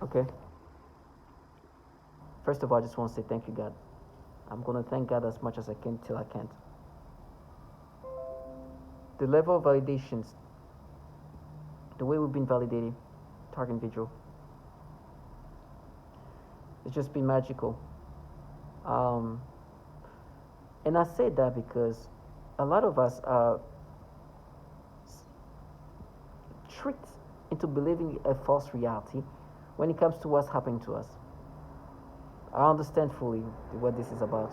Okay. First of all, I just want to say thank you, God. I'm going to thank God as much as I can till I can't. The level of validations, the way we've been validating target individual, it's just been magical. Um, and I say that because a lot of us are tricked into believing a false reality when it comes to what's happening to us. I understand fully what this is about.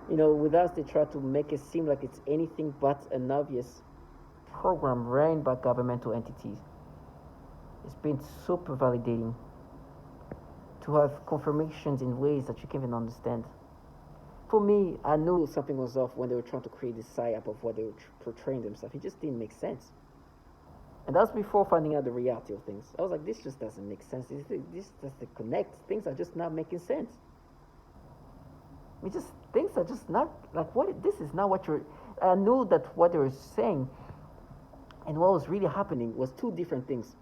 With us, they try to make it seem like it's anything but an obvious program ran by governmental entities. It's been super validating to have confirmations in ways that you can't even understand. For me, I knew something was off when they were trying to create this psyop of what they were portraying themselves. It just didn't make sense. And that's before finding out the reality of things. I was like, this just doesn't make sense. This doesn't connect. Things are just not making sense. Things are just not like what. This is not what you're. I knew that what they were saying and what was really happening was two different things.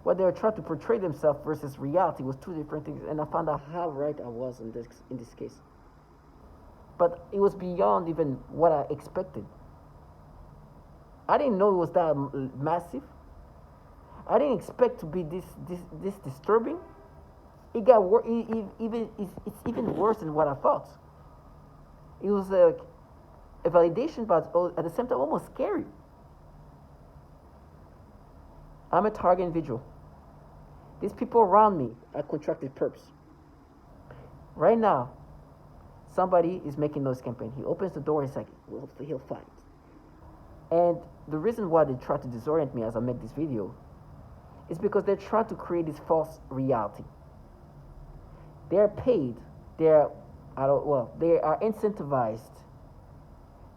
What they were trying to portray themselves versus reality was two different things, and I found out how right I was in this case. But it was beyond even what I expected. I didn't know it was that massive. I didn't expect to be this disturbing. It got it's even worse than what I thought. It was like a validation, but at the same time almost scary. I'm a target individual. These people around me are contracted perps. Right now, somebody is making noise campaign. He opens the door. He's like, well, he'll fight. And the reason why they try to disorient me as I make this video is because they're trying to create this false reality. They're paid. They are incentivized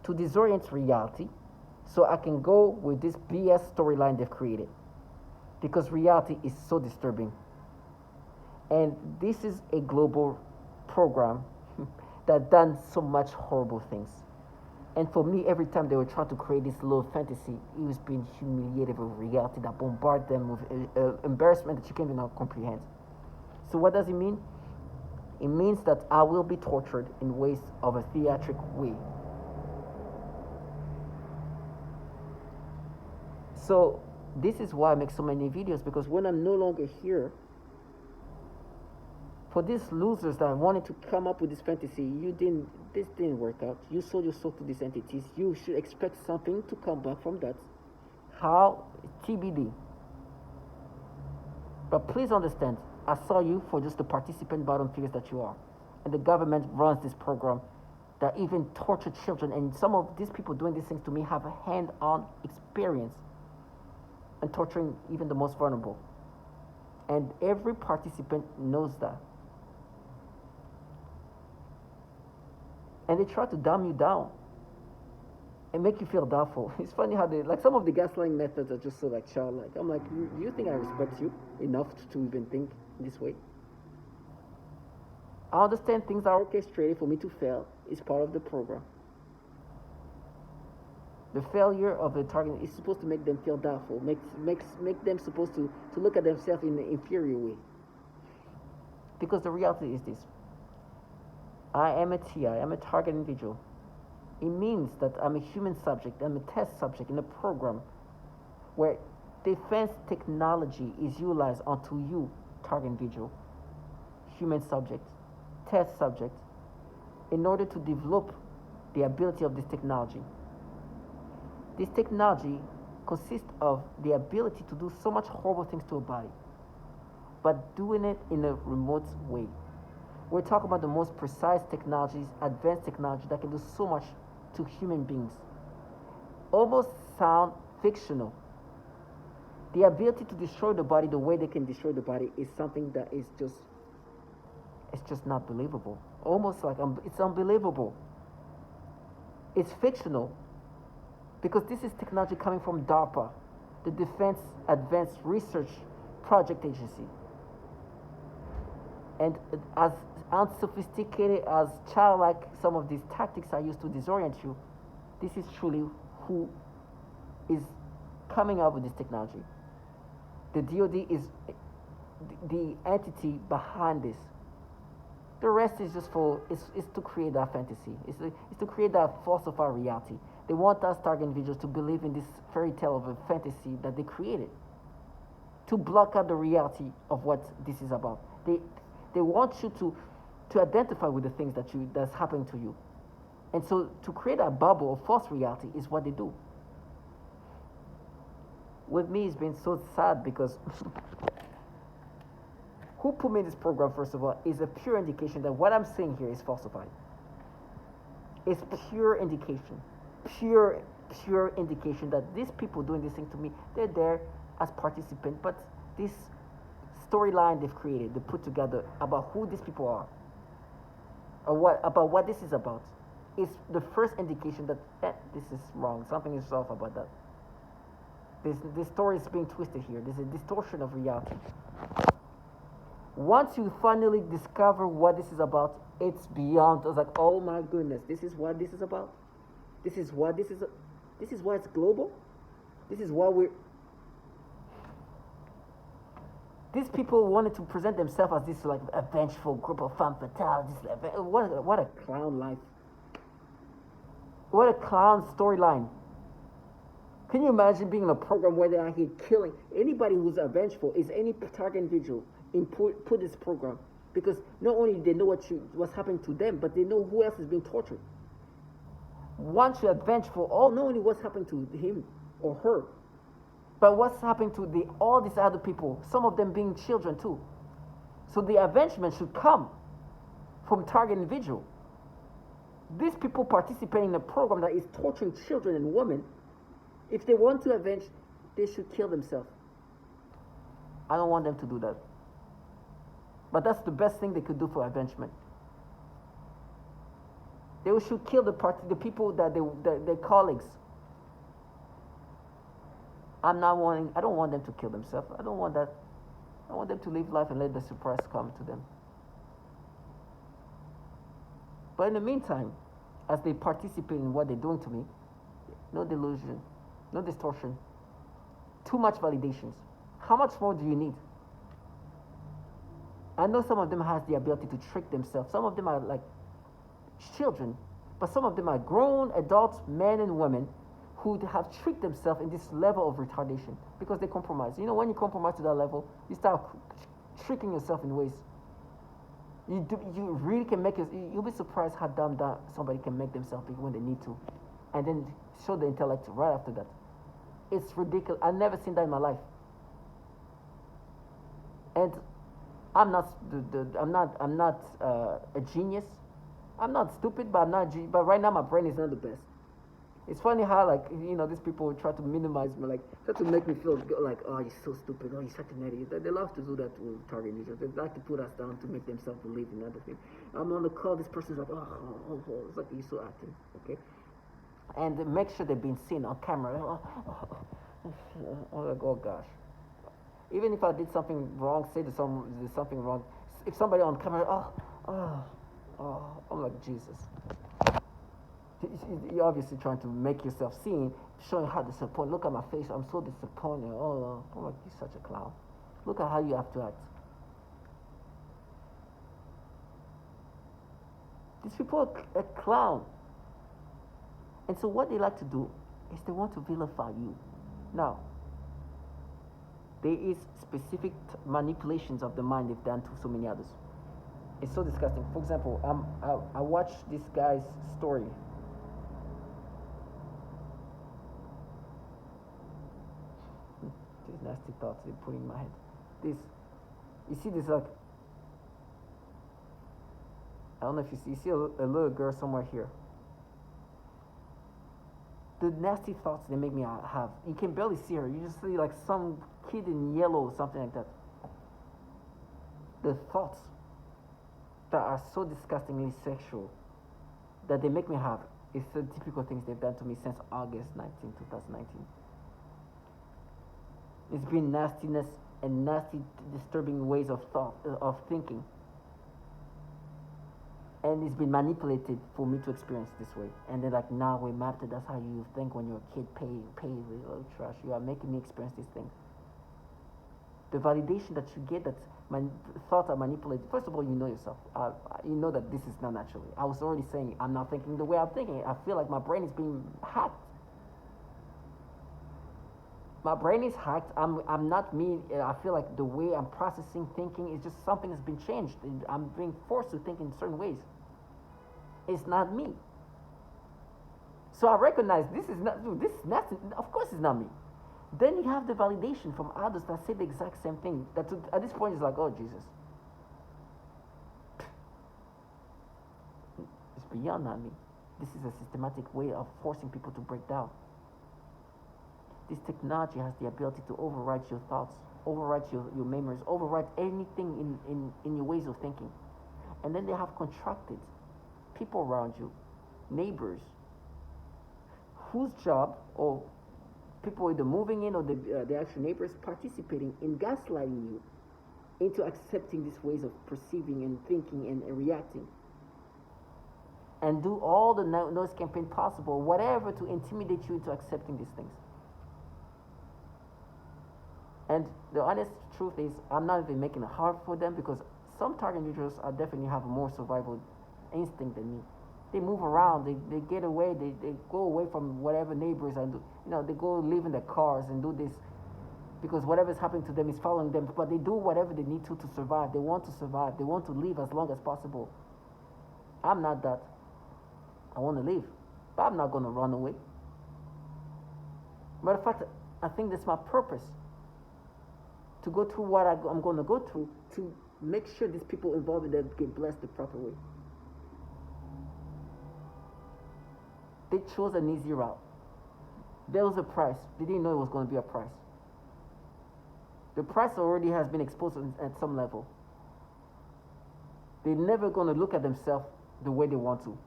to disorient reality, so I can go with this BS storyline they've created. Because reality is so disturbing. And this is a global program that done so much horrible things. And for me, every time they were trying to create this little fantasy, it was being humiliated with reality that bombarded them with embarrassment that you can't even comprehend. So what does it mean? It means that I will be tortured in ways of a theatric way. So this is why I make so many videos, because when I'm no longer here, for these losers that wanted to come up with this fantasy, this didn't work out. You sold your soul to these entities. You should expect something to come back from that. How? TBD. But please understand, I saw you for just the participant bottom figures that you are. And the government runs this program that even torture children. And some of these people doing these things to me have a hand-on experience and torturing even the most vulnerable. And every participant knows that. And they try to dumb you down and make you feel doubtful. It's funny how some of the gaslighting methods are just so childlike. I'm like, do you think I respect you enough to even think this way? I understand things are orchestrated for me to fail. It's part of the program. The failure of the target is supposed to make them feel doubtful, make them supposed to look at themselves in an inferior way. Because the reality is this. I am a TI, I'm a target individual. It means that I'm a human subject, I'm a test subject in a program where defense technology is utilized onto you, target individual, human subject, test subject, in order to develop the ability of this technology. This technology consists of the ability to do so much horrible things to a body, but doing it in a remote way. We're talking about the most precise technologies, advanced technology that can do so much to human beings. Almost sound fictional. The ability to destroy the body the way they can destroy the body is something that is it's just not believable. Almost like it's unbelievable. It's fictional because this is technology coming from DARPA, the Defense Advanced Research Project Agency. And as unsophisticated as childlike some of these tactics are used to disorient you, this is truly who is coming up with this technology. The DoD is the entity behind this. The rest is just it's to create that fantasy. It's to create that falsified reality. They want us target individuals to believe in this fairy tale of a fantasy that they created, to block out the reality of what this is about. They want you to identify with the things that's happening to you. And so to create a bubble of false reality is what they do. With me, it's been so sad because who put me in this program, first of all, is a pure indication that what I'm saying here is falsified. It's pure indication. Pure indication that these people doing this thing to me, they're there as participants, but this storyline they've created, they put together about who these people are, or what this is about, is the first indication that this is wrong. Something is off about that. This story is being twisted here. There's a distortion of reality. Once you finally discover what this is about, it's beyond. It's like, oh my goodness, this is what this is about. This is why it's global. This is why these people wanted to present themselves as this like a vengeful group of femme fatale. What a clown life. What a clown storyline. Can you imagine being in a program where they're out here killing anybody who's a vengeful? Is any target individual in put this program? Because not only do they know what's happening to them, but they know who else is being tortured. Once you're vengeful, not only what's happening to him or her, but what's happening to all these other people, some of them being children too. So the avengement should come from target individual. These people participating in a program that is torturing children and women, if they want to avenge, they should kill themselves. I don't want them to do that. But that's the best thing they could do for avengement. They should kill the people that their colleagues. I don't want them to kill themselves. I don't want that. I want them to live life and let the surprise come to them. But in the meantime, as they participate in what they're doing to me, no delusion, no distortion, too much validations. How much more do you need? I know some of them has the ability to trick themselves. Some of them are like children, but some of them are grown adults, men and women, who have tricked themselves in this level of retardation because they compromise. You know, when you compromise to that level, you start tricking yourself in ways. You really can you'll be surprised how dumb somebody can make themselves be when they need to, and then show the intellect right after that. It's ridiculous. I've never seen that in my life. And I'm not a genius. I'm not stupid, but but right now my brain is not the best. It's funny how these people try to minimize me, try to make me feel like, oh, you're so stupid, oh, you're such an idiot. They love to do that to target individuals. They like to put us down to make themselves believe in other things. I'm on the call, this person's like, oh, it's like you're so acting, okay? And make sure they're being seen on camera. Oh gosh. Even if I did something wrong, there's something wrong. If somebody on camera, I'm like, Jesus. You're obviously trying to make yourself seen, showing how disappointed. Look at my face, I'm so disappointed. I'm like, you're such a clown. Look at how you have to act. These people are a clown. And so what they like to do is they want to vilify you. Now, there is specific manipulations of the mind they've done to so many others. It's so disgusting. For example, I watched this guy's story. These nasty thoughts they put in my head. You see this I don't know if you see a little girl somewhere here. The nasty thoughts they make me have. You can barely see her. You just see like some kid in yellow or something like that. The thoughts that are so disgustingly sexual that they make me have is the typical things they've done to me since August 2019. It's been nastiness and nasty, disturbing ways of thinking. And it's been manipulated for me to experience this way. And then now we mapped it. That's how you think when you're a kid. Pay little trash. You are making me experience these things. The validation that you get that my thoughts are manipulated. First of all, you know yourself. You know that this is not naturally. I was already saying I'm not thinking the way I'm thinking. I feel like my brain is being hacked. My brain is hacked. I'm not me. I feel like the way I'm processing thinking is just something that's been changed. I'm being forced to think in certain ways. It's not me. So I recognize this is not. This is not. Of course, it's not me. Then you have the validation from others that say the exact same thing. That at this point is like, oh Jesus, it's beyond not me. This is a systematic way of forcing people to break down. This technology has the ability to override your thoughts, override your memories, override anything in your ways of thinking. And then they have contracted people around you, neighbors, whose job, or people either moving in or the actual neighbors participating in gaslighting you into accepting these ways of perceiving and thinking and reacting. And do all the noise campaign possible, whatever, to intimidate you into accepting these things. And the honest truth is, I'm not even making it hard for them, because some target individuals are definitely have more survival instinct than me. They move around, they get away, they go away from whatever neighbors, and they go live in their cars and do this because whatever's happening to them is following them. But they do whatever they need to survive. They want to survive. They want to live as long as possible. I'm not that. I want to live, but I'm not going to run away. Matter of fact, I think that's my purpose, to go through what I'm going to go through, to make sure these people involved in that get blessed the proper way. They chose an easy route. There was a price. They didn't know it was going to be a price. The price already has been exposed at some level. They're never going to look at themselves the way they want to.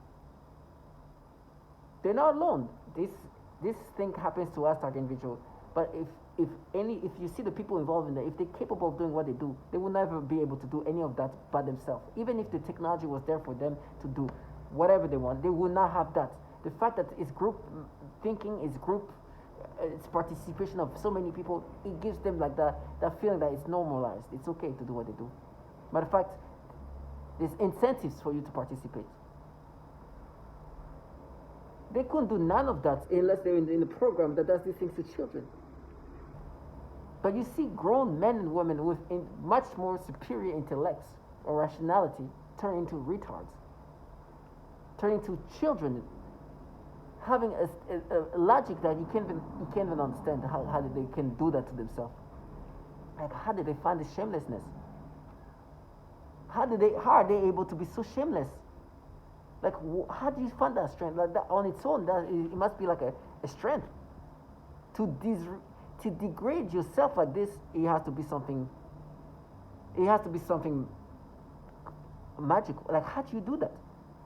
They're not alone. This thing happens to us, target individuals. But if you see the people involved in that, if they're capable of doing what they do, they will never be able to do any of that by themselves. Even if the technology was there for them to do whatever they want, they will not have that. The fact that it's group thinking, it's participation of so many people, it gives them like that feeling that it's normalized. It's okay to do what they do. Matter of fact, there's incentives for you to participate. They couldn't do none of that unless they're in the program that does these things to children. But you see grown men and women with much more superior intellects or rationality turn into retards, turn into children, having a logic that you can't even understand how they can do that to themselves. Like, how did they find this shamelessness? How are they able to be so shameless? Like, how do you find that strength? Like, that on its own, it must be like a strength. To degrade yourself like this, it has to be something. It has to be something magical. Like, how do you do that?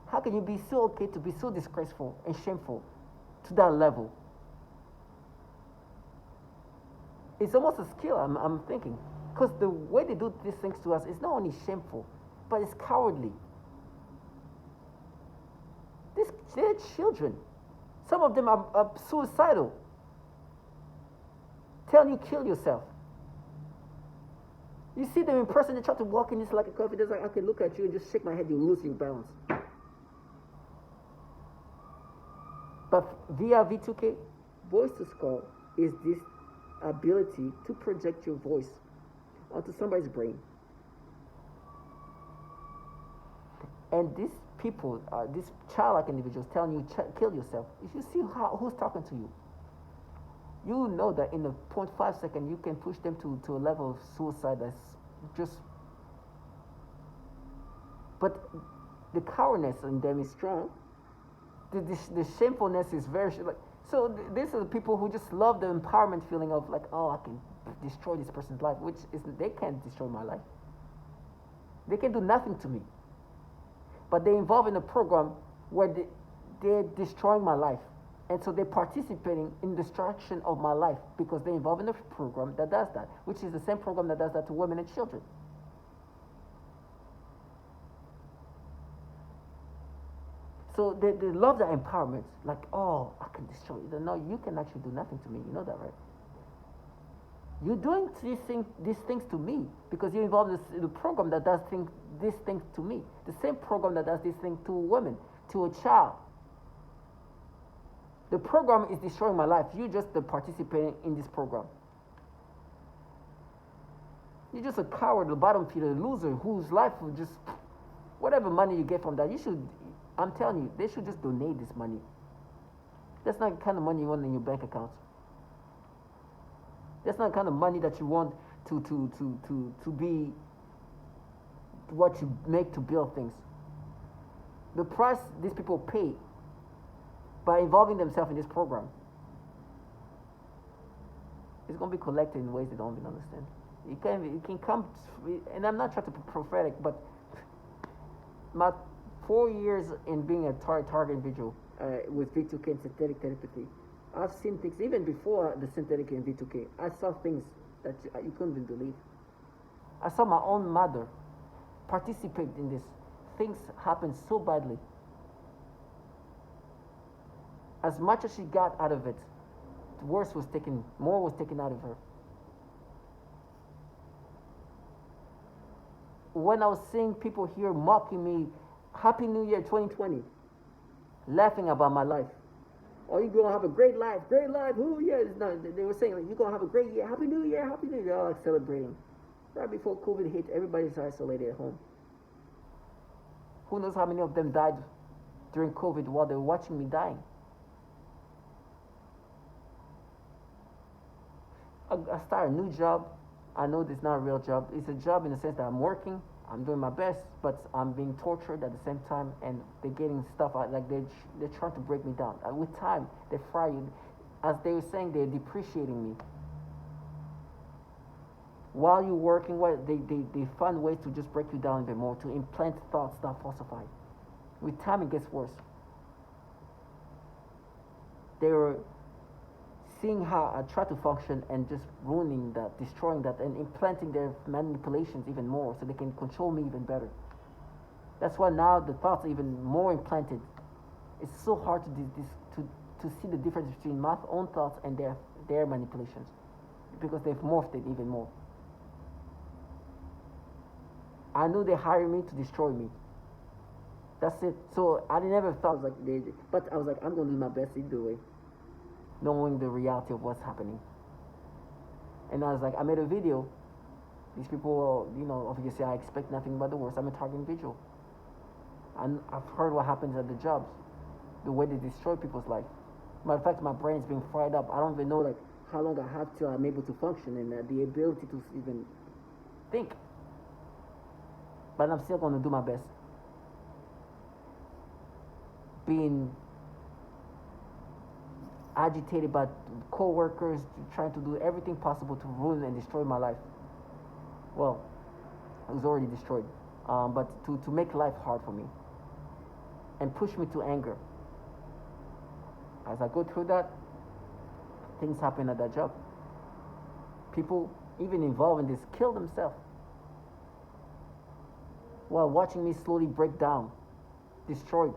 How can you be so okay to be so disgraceful and shameful to that level? It's almost a skill, I'm thinking. Because the way they do these things to us is not only shameful, but it's cowardly. They're children. Some of them are suicidal. Telling you kill yourself. You see them in person, they try to walk in, it's like a coffee. They're like, I can look at you and just shake my head, you lose your balance. But via V2K, voice to skull is this ability to project your voice onto somebody's brain. And these people, these childlike individuals telling you kill yourself, if you see who's talking to you, you know that in a 0.5 second you can push them to a level of suicide that's just. But the cowardice in them is strong. The shamefulness is very like. So these are the people who just love the empowerment feeling of like, oh, I can destroy this person's life, which is they can't destroy my life. They can do nothing to me. But they're involved in a program where they're destroying my life. And so they're participating in the destruction of my life because they're involved in a program that does that, which is the same program that does that to women and children. So they love that empowerment. Like, oh, I can destroy you. No, you can actually do nothing to me. You know that, right? You're doing these things to me because you're involved in the program that does these things to me. The same program that does this thing to a woman, to a child. The program is destroying my life. You're just the participating in this program. You're just a coward, a bottom feeder, a loser whose life will just, whatever money you get from that, you should, I'm telling you, they should just donate this money. That's not the kind of money you want in your bank account. That's not the kind of money that you want to be what you make to build things. The price these people pay by involving themselves in this program is going to be collected in ways they don't even understand. You can come, and I'm not trying to be prophetic, but my 4 years in being a target individual with V2K and synthetic telepathy, I've seen things even before the synthetic and V2K. I saw things that you couldn't even believe. I saw my own mother participate in this. Things happen so badly. As much as she got out of it, more was taken out of her. When I was seeing people here mocking me, Happy New Year 2020, laughing about my life. Oh, you're going to have a great life. Oh, yeah. No, they were saying, like, you're going to have a great year. Happy New Year. All like celebrating. Right before COVID hit, everybody's isolated at home. Who knows how many of them died during COVID while they were watching me dying? I start a new job. I know this is not a real job. It's a job in the sense that I'm working. I'm doing my best, but I'm being tortured at the same time, and they're getting stuff out, like they're trying to break me down. With time, they fry you. As they were saying, they're depreciating me. While you're working, they find ways to just break you down a bit more, to implant thoughts that falsify. With time, it gets worse. They were seeing how I try to function and just ruining that, destroying that, and implanting their manipulations even more so they can control me even better. That's why now the thoughts are even more implanted. It's so hard to see the difference between my own thoughts and their manipulations because they've morphed it even more. I knew they hired me to destroy me. That's it. So I never thought but I was like, I'm going to do my best either way, knowing the reality of what's happening. And I was like, I made a video. These people, obviously I expect nothing but the worst. I'm a target individual. And I've heard what happens at the jobs, the way they destroy people's life. Matter of fact, my brain's being fried up. I don't even know how long I have till I'm able to function and the ability to even think. But I'm still going to do my best. Being agitated by co-workers trying to do everything possible to ruin and destroy my life. Well, it was already destroyed. But to make life hard for me and push me to anger. As I go through that, things happen at that job. People, even involved in this, kill themselves while watching me slowly break down, destroyed.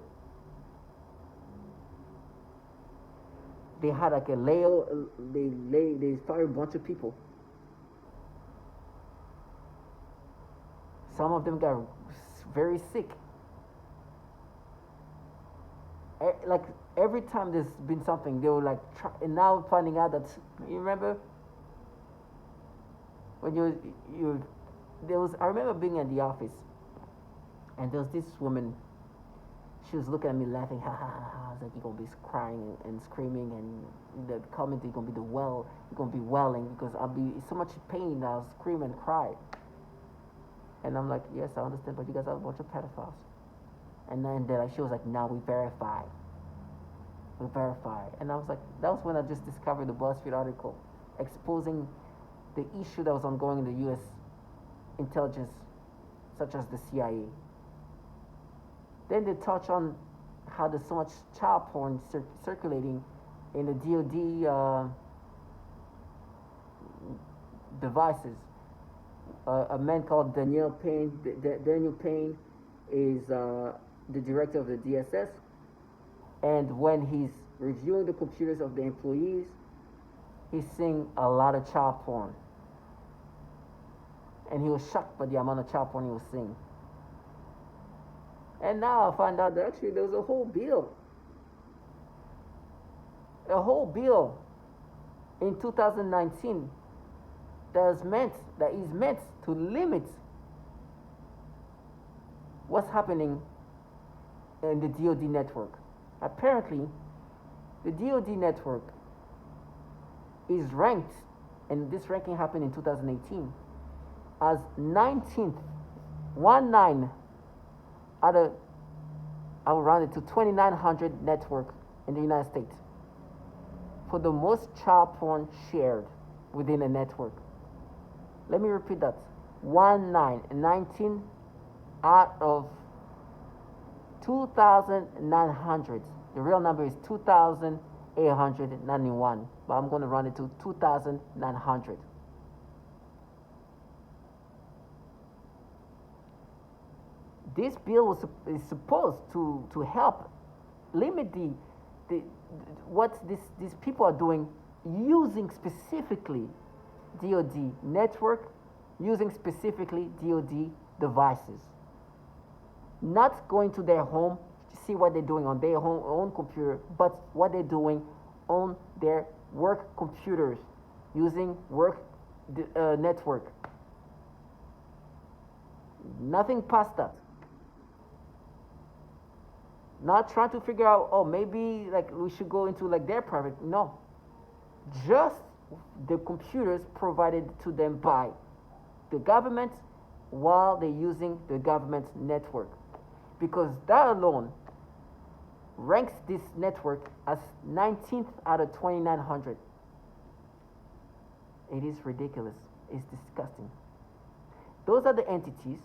They had like a layout, they fired a bunch of people. Some of them got very sick. Like every time there's been something, they were like, and now finding out that, you remember when I remember being in the office, and there was this woman. She was looking at me laughing, ha ha ha ha. I was like, you're gonna be crying and screaming, and the comment, you're gonna be welling because I'll be in so much pain that I'll scream and cry. And I'm like, yes, I understand, but you guys are a bunch of pedophiles. And then she was like, now we verify. And I was like, that was when I just discovered the BuzzFeed article exposing the issue that was ongoing in the U.S. intelligence, such as the CIA. Then they touch on how there's so much child porn circulating in the DoD devices. A man called Daniel Payne. Daniel Payne is the director of the DSS. And when he's reviewing the computers of the employees, he's seeing a lot of child porn. And he was shocked by the amount of child porn he was seeing. And now I find out that actually there was a whole bill in 2019 that is meant to limit what's happening in the DoD network. Apparently, the DoD network is ranked, and this ranking happened in 2018, as 19th, 19 out of, I will round it to 2,900 network in the United States for the most child porn shared within a network. Let me repeat that. 19 out of 2,900. The real number is 2,891, but I'm going to round it to 2,900. This bill is supposed to help limit the what these people are doing, using specifically DoD network, using specifically DoD devices. Not going to their home to see what they're doing on their own computer, but what they're doing on their work computers, using work network. Nothing past that. Not trying to figure out, oh, maybe like we should go into like their private. No, just the computers provided to them by the government while they're using the government network, because that alone ranks this network as 19th out of 2,900. It is ridiculous. It's disgusting. Those are the entities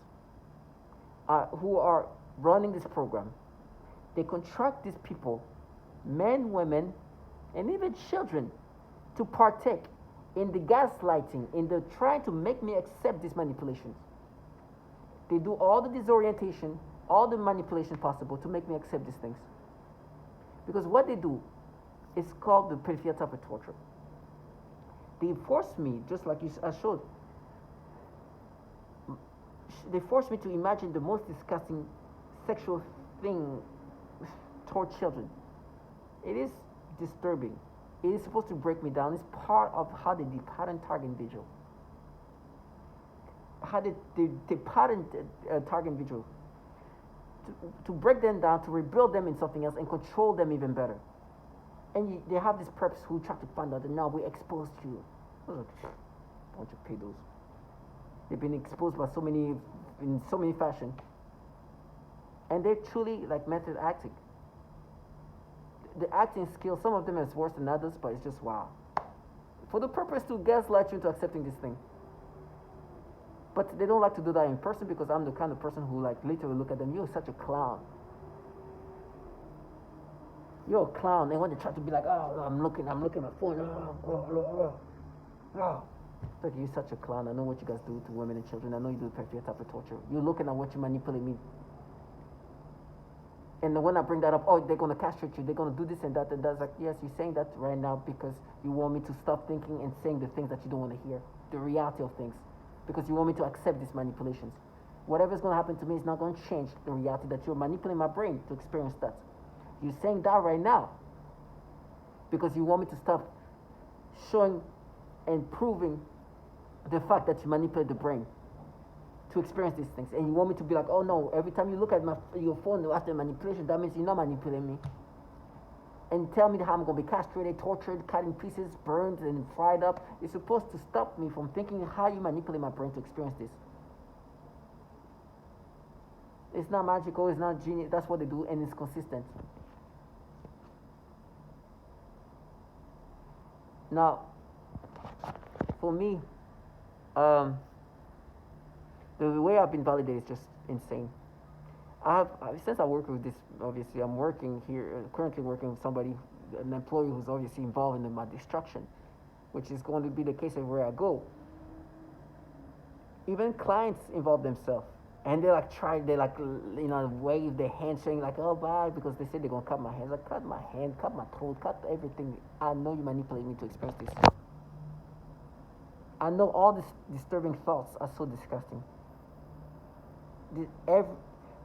who are running this program. They contract these people, men, women, and even children, to partake in the gaslighting, in the trying to make me accept these manipulations. They do all the disorientation, all the manipulation possible to make me accept these things. Because what they do is called the pedophilia type of torture. They force me, just like I showed, they force me to imagine the most disgusting sexual thing toward children. It is disturbing. It is supposed to break me down. It's part of how they pattern target individual. How they pattern target individual to break them down, to rebuild them in something else, and control them even better. And they have these preps who try to find out that now we exposed you. Those are a bunch of pedos. They've been exposed by in so many fashion, and they're truly like method acting. The acting skills, some of them is worse than others, but it's just wow. For the purpose to gaslight you into accepting this thing. But they don't like to do that in person, because I'm the kind of person who like literally look at them, you're such a clown. You're a clown. And when they try to be like, oh, I'm looking at my phone. Oh. Like, you're such a clown. I know what you guys do to women and children. I know you do pedophilia type of torture. You're looking at what you manipulate me. And when I bring that up, oh, they're going to castrate you. They're going to do this and that. And that's like, yes, you're saying that right now because you want me to stop thinking and saying the things that you don't want to hear. The reality of things. Because you want me to accept these manipulations. Whatever's going to happen to me is not going to change the reality that you're manipulating my brain to experience that. You're saying that right now because you want me to stop showing and proving the fact that you manipulate the brain to experience these things. And you want me to be like, oh no, every time you look at your phone after manipulation, that means you're not manipulating me. And tell me how I'm going to be castrated, tortured, cut in pieces, burned, and fried up. It's supposed to stop me from thinking how you manipulate my brain to experience this. It's not magical, it's not genius. That's what they do, and it's consistent. Now, for me, the way I've been validated is just insane. Since I work with this, obviously I'm working here, currently working with somebody, an employee who's obviously involved in my destruction, which is going to be the case everywhere I go. Even clients involve themselves, and they wave their hands saying like, oh bye, because they say they're going to cut my hands. Like, cut my hand, cut my throat, cut everything. I know you manipulate me to experience this. I know all these disturbing thoughts are so disgusting. Every,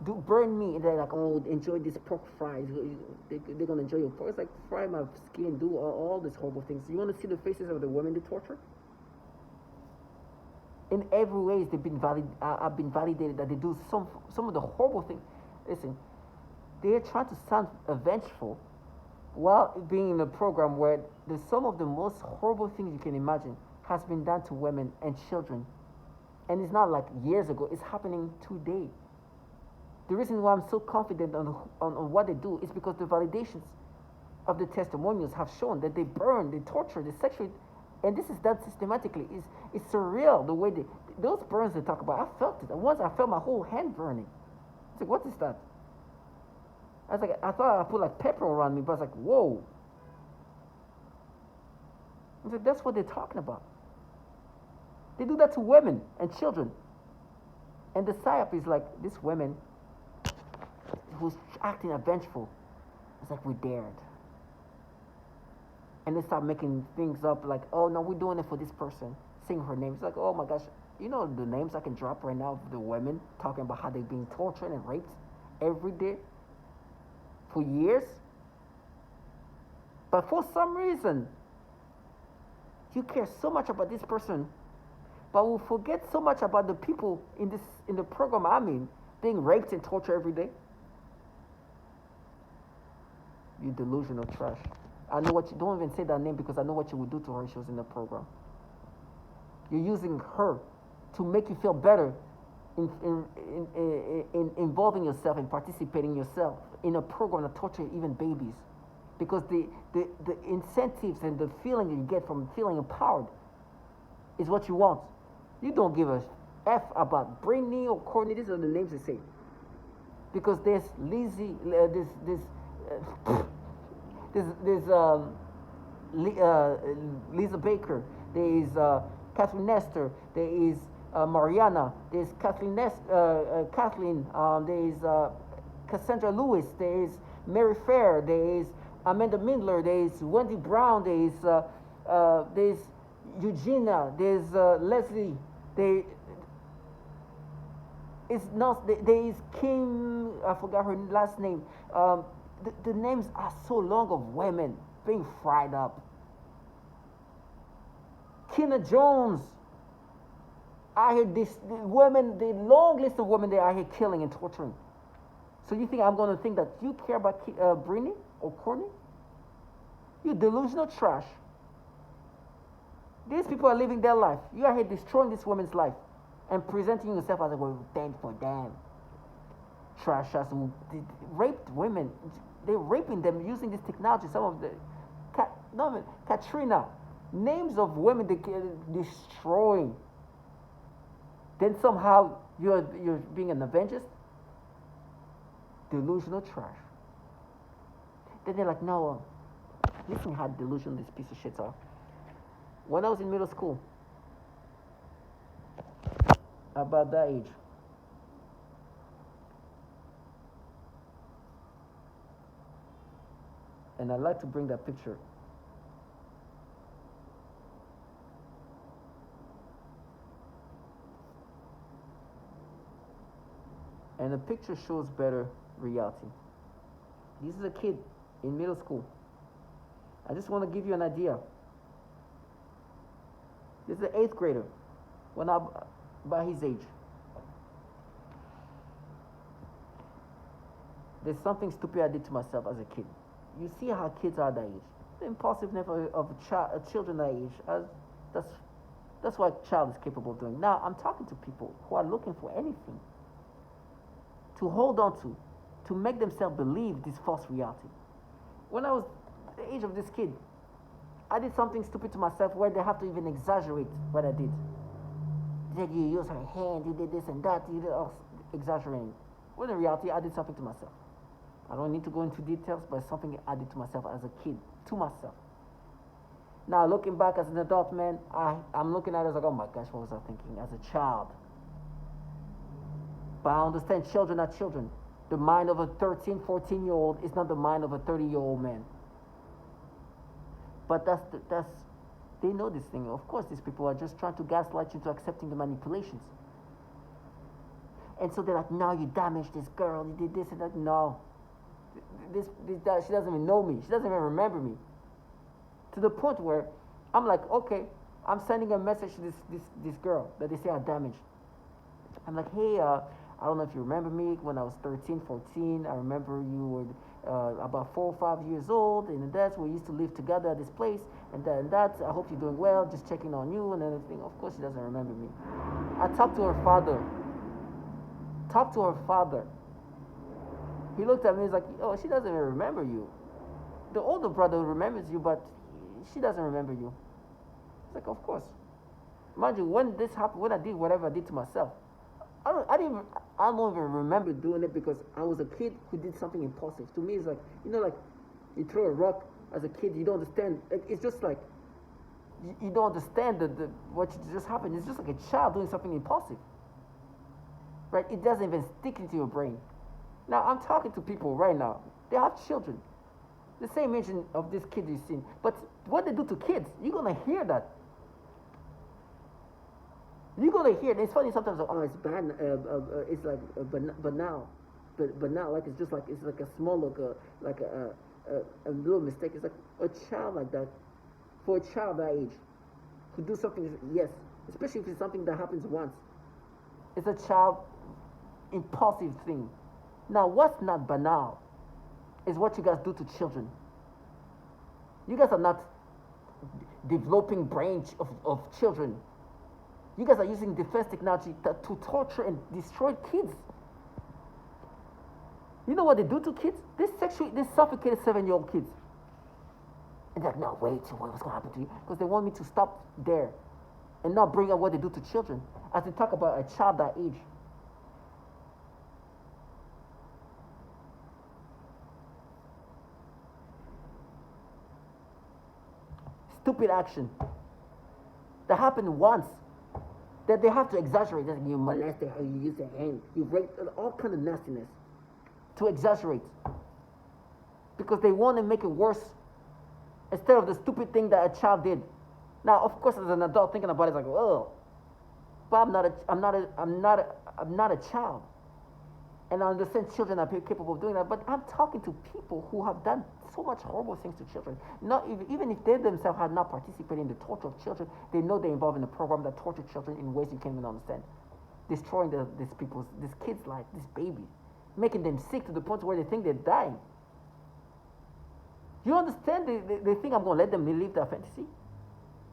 do burn me, and they're like, oh, enjoy this pork fries. They're gonna enjoy your pork. It's like fry my skin, do all these horrible things. You want to see the faces of the women they torture? In every ways, they've been have been validated that they do some of the horrible things. Listen, they're trying to sound vengeful while being in a program where some of the most horrible things you can imagine has been done to women and children. And it's not like years ago, it's happening today. The reason why I'm so confident on what they do is because the validations of the testimonials have shown that they burn, they torture, they sexually, and this is done systematically. It's surreal the way those burns they talk about. I felt it. And once I felt my whole hand burning. It's like, what is that? I thought I put like pepper around me, but I was like, whoa. I was like, that's what they're talking about. They do that to women and children. And the psyop is like, this women who's acting vengeful. It's like, we dared. And they start making things up like, oh no, we're doing it for this person. Saying her name. It's like, oh my gosh, you know the names I can drop right now of the women talking about how they're being tortured and raped every day for years. But for some reason, you care so much about this person, but we forget so much about the people in the program I'm in being raped and tortured every day. You delusional trash. I know what you don't even say that name because I know what you would do to her if she was in the program. You're using her to make you feel better in involving yourself and participating yourself in a program that tortures even babies. Because the incentives and the feeling that you get from feeling empowered is what you want. You don't give a F about Brittany or Courtney. These are the names they say. Because there's Lizzie, Lisa Baker, there is Kathleen Nestor, there is Mariana, there's Kathleen, there is Cassandra Lewis, there is Mary Fair, there is Amanda Mindler, there is Wendy Brown, there's Eugenia, there's Leslie, there is Kim, I forgot her last name. The names are so long of women being fried up. Kina Jones. I hear the long list of women that I hear killing and torturing. So you think I'm going to think that you care about Brittany or Courtney? You delusional trash. These people are living their life. You are here destroying this woman's life and presenting yourself as a thank for them. Trash ass who raped women. They're raping them using this technology. Some of the Katrina, names of women they destroying. Then somehow you're being an evangelist. Delusional trash. Then they're like, no, listen how delusional these piece of shits are. When I was in middle school, about that age, and I'd like to bring that picture. And the picture shows better reality. This is a kid in middle school. I just want to give you an idea. This is an 8th grader, when I'm by his age. There's something stupid I did to myself as a kid. You see how kids are that age. The impulsiveness of children that age. That's what a child is capable of doing. Now, I'm talking to people who are looking for anything to hold on to make themselves believe this false reality. When I was the age of this kid, I did something stupid to myself where they have to even exaggerate what I did. They said, you used her hand, you did this and that, you did exaggerating. When in reality, I did something to myself. I don't need to go into details, but it's something I did to myself as a kid, to myself. Now, looking back as an adult man, I'm looking at it as like, oh my gosh, what was I thinking as a child? But I understand children are children. The mind of a 13, 14-year-old is not the mind of a 30-year-old man. But that's They know this thing. Of course, these people are just trying to gaslight you into accepting the manipulations. And so they're like, no, you damaged this girl, you did this and that. No. She doesn't even know me. She doesn't even remember me. To the point where I'm like, okay, I'm sending a message to this girl that they say I damaged. I'm like, hey, I don't know if you remember me when I was 13, 14. I remember you were about 4 or 5 years old, and that's we used to live together at this place, and that and that. I hope you're doing well, just checking on you and everything. Of course, she doesn't remember me. I talked to her father. He looked at me, he's like, oh, she doesn't even remember you. The older brother remembers you, but she doesn't remember you. It's like, of course. Mind you, when this happened, when I did whatever I did to myself, I don't even remember doing it because I was a kid who did something impulsive. To me, it's like, like you throw a rock as a kid, you don't understand. It's just like, you don't understand what just happened. It's just like a child doing something impulsive. Right? It doesn't even stick into your brain. Now, I'm talking to people right now. They have children. The same age of this kid you've seen. But what they do to kids, you're going to hear that. You're going to hear it. It's funny sometimes, oh, it's bad. It's like banal. But now, like, it's just like, it's like a small, like a little mistake. It's like a child like that, for a child that age, could do something, yes, especially if it's something that happens once. It's a child impulsive thing. Now, what's not banal is what you guys do to children. You guys are not developing brains of children. You guys are using defense technology to torture and destroy kids. You know what they do to kids? They suffocated 7-year-old kids. And they're like, no, wait, what's going to happen to you? Because they want me to stop there and not bring up what they do to children as they talk about a child that age. Stupid action that happened once that they have to exaggerate. Like, you molested her, you used a hand, you raped her, all kind of nastiness to exaggerate because they want to make it worse instead of the stupid thing that a child did. Now, of course, as an adult thinking about it, it's like, oh, but I'm not a child. And I understand children are capable of doing that, but I'm talking to people who have done so much horrible things to children. Not even if they themselves have not participated in the torture of children, they know they're involved in a program that tortures children in ways you can't even understand. Destroying these kids' life, these babies, making them sick to the point where they think they're dying. You understand? They think I'm going to let them live their fantasy?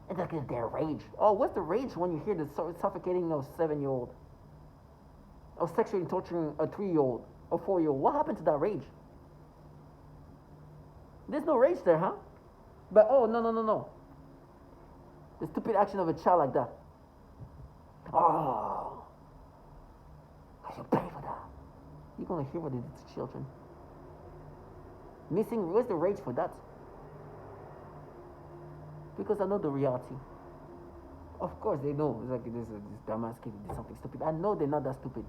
And like their rage. Oh, what's the rage when you hear the suffocating of a 7-year-old? Or sexually torturing a 3-year-old or 4-year-old? What happened to that rage? There's no rage there, huh? But oh, no. The stupid action of a child like that. Oh, I should pay for that. You're going to hear what they did to children. Where's the rage for that? Because I know the reality. Of course they know. It's like this dumbass kid did something stupid. I know they're not that stupid.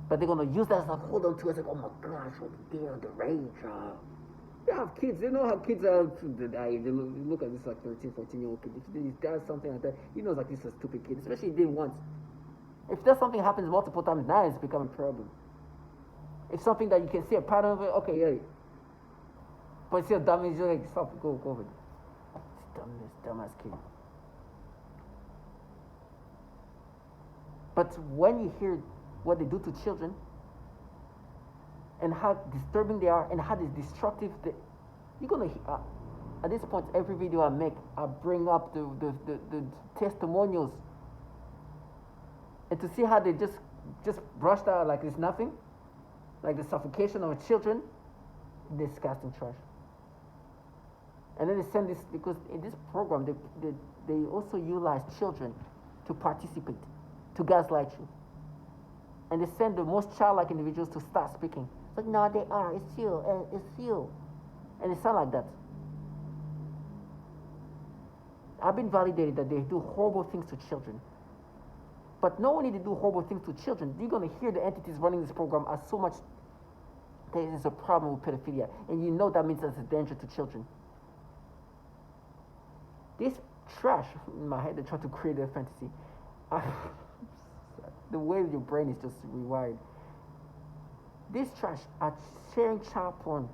But they're going to use that as like, hold on to it. It's like, oh my gosh, what they did, the rage. They have kids. They know how kids are. They look at this like 13, 14-year-old kid. If he does something like that, he knows like this is a stupid kid. Especially if he did once. If that something happens multiple times, now it's becoming a problem. If something that you can see a pattern of it, okay, yeah. But see a dumbass, you're like, stop, go over it. Dumbass kid. But when you hear what they do to children, and how disturbing they are, and how destructive you're gonna at this point, every video I make, I bring up the testimonials, and to see how they just brushed out like it's nothing, like the suffocation of children, disgusting trash. And then they send this, because in this program they also utilize children to participate, to gaslight you. And they send the most childlike individuals to start speaking. It's like, no, they are, it's you. And it sounds like that. I've been validated that they do horrible things to children. But not only they do horrible things to children, you're going to hear the entities running this program as so much, there is a problem with pedophilia. And you know that means there's a danger to children. This trash in my head, they try to create a fantasy. The way your brain is just rewired. These trash are sharing child porn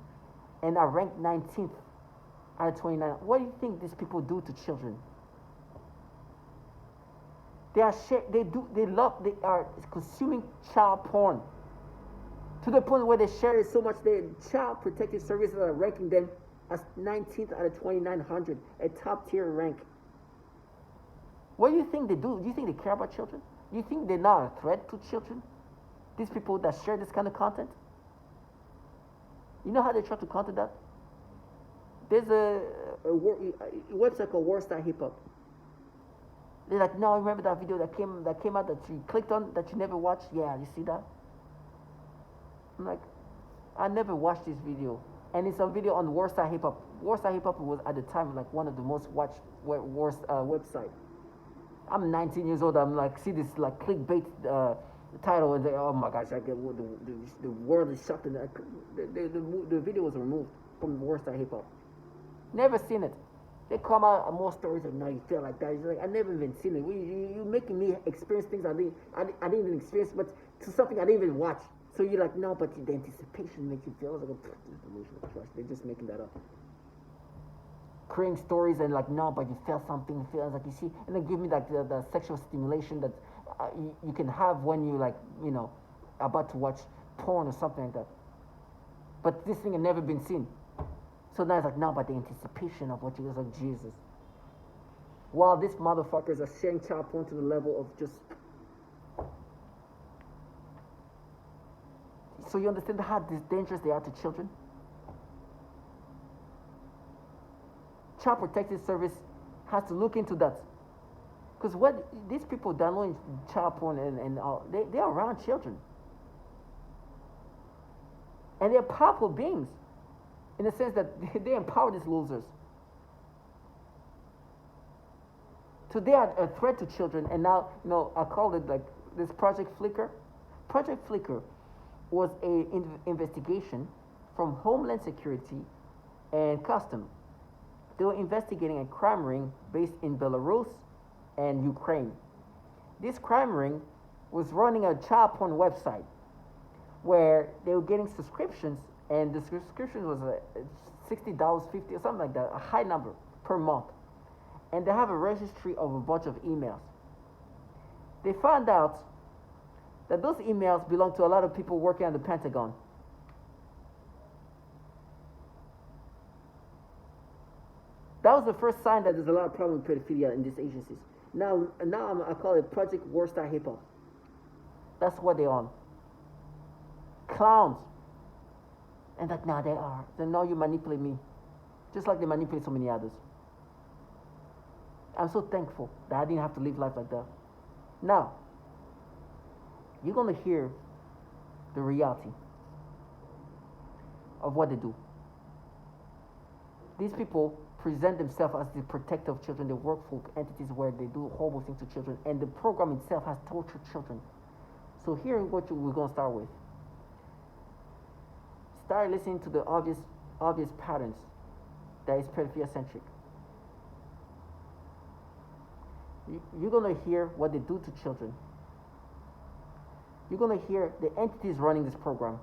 and are ranked 19th out of 29. What do you think these people do to children? They are they are consuming child porn to the point where they share it so much. The child protective services are ranking them as 19th out of 2,900, a top tier rank. What do you think they do? Do you think they care about children? Do you think they're not a threat to children? These people that share this kind of content? You know how they try to counter that? There's a website called World Hip Hop. They're like, no, remember that video that came out that you clicked on that you never watched? Yeah, you see that? I'm like, I never watched this video, and it's a video on World Hip Hop. World Hip Hop was at the time like one of the most watched website. I'm 19 years old. I'm like, see this like clickbait title, and they, oh my gosh, I get the world is shocked, and the video was removed from World Hip Hop. Never seen it. They come out more stories of now you feel like that. It's like I never even seen it. You making me experience things I didn't even experience, but to something I didn't even watch. So you're like, no, but the anticipation makes you feel like a delusional trust. They're just making that up. Creating stories and like, no, but you felt something, feels like you see, and they give me like the sexual stimulation that you can have when you like, you know, about to watch porn or something like that. But this thing had never been seen. So now it's like, no, but the anticipation of what you guys like, Jesus. While these motherfuckers are sharing child porn to the level of just. So you understand how dangerous they are to children? Child Protective Service has to look into that. Because what these people downloading child porn and all, they're around children. And they're powerful beings. In the sense that they empower these losers. So they are a threat to children. And now, you know, I call it like this Project Flicker. Project Flicker was an investigation from Homeland Security and Custom. They were investigating a crime ring based in Belarus and Ukraine. This crime ring was running a child porn website where they were getting subscriptions, and the subscription was $60, $50 or something like that, a high number per month. And they have a registry of a bunch of emails. They found out that those emails belong to a lot of people working at the Pentagon. That was the first sign that there's a lot of problem with pedophilia in these agencies. Now I call it Project World Star Hip Hop. That's what they're on. Clowns. And like, nah, they are. They know you manipulate me. Just like they manipulate so many others. I'm so thankful that I didn't have to live life like that. Now, you're going to hear the reality of what they do. These people present themselves as the protector of children. They work for entities where they do horrible things to children. And the program itself has tortured children. So here is what we're going to start with. Start listening to the obvious patterns that is pedophilia-centric. You're going to hear what they do to children. You're going to hear the entities running this program,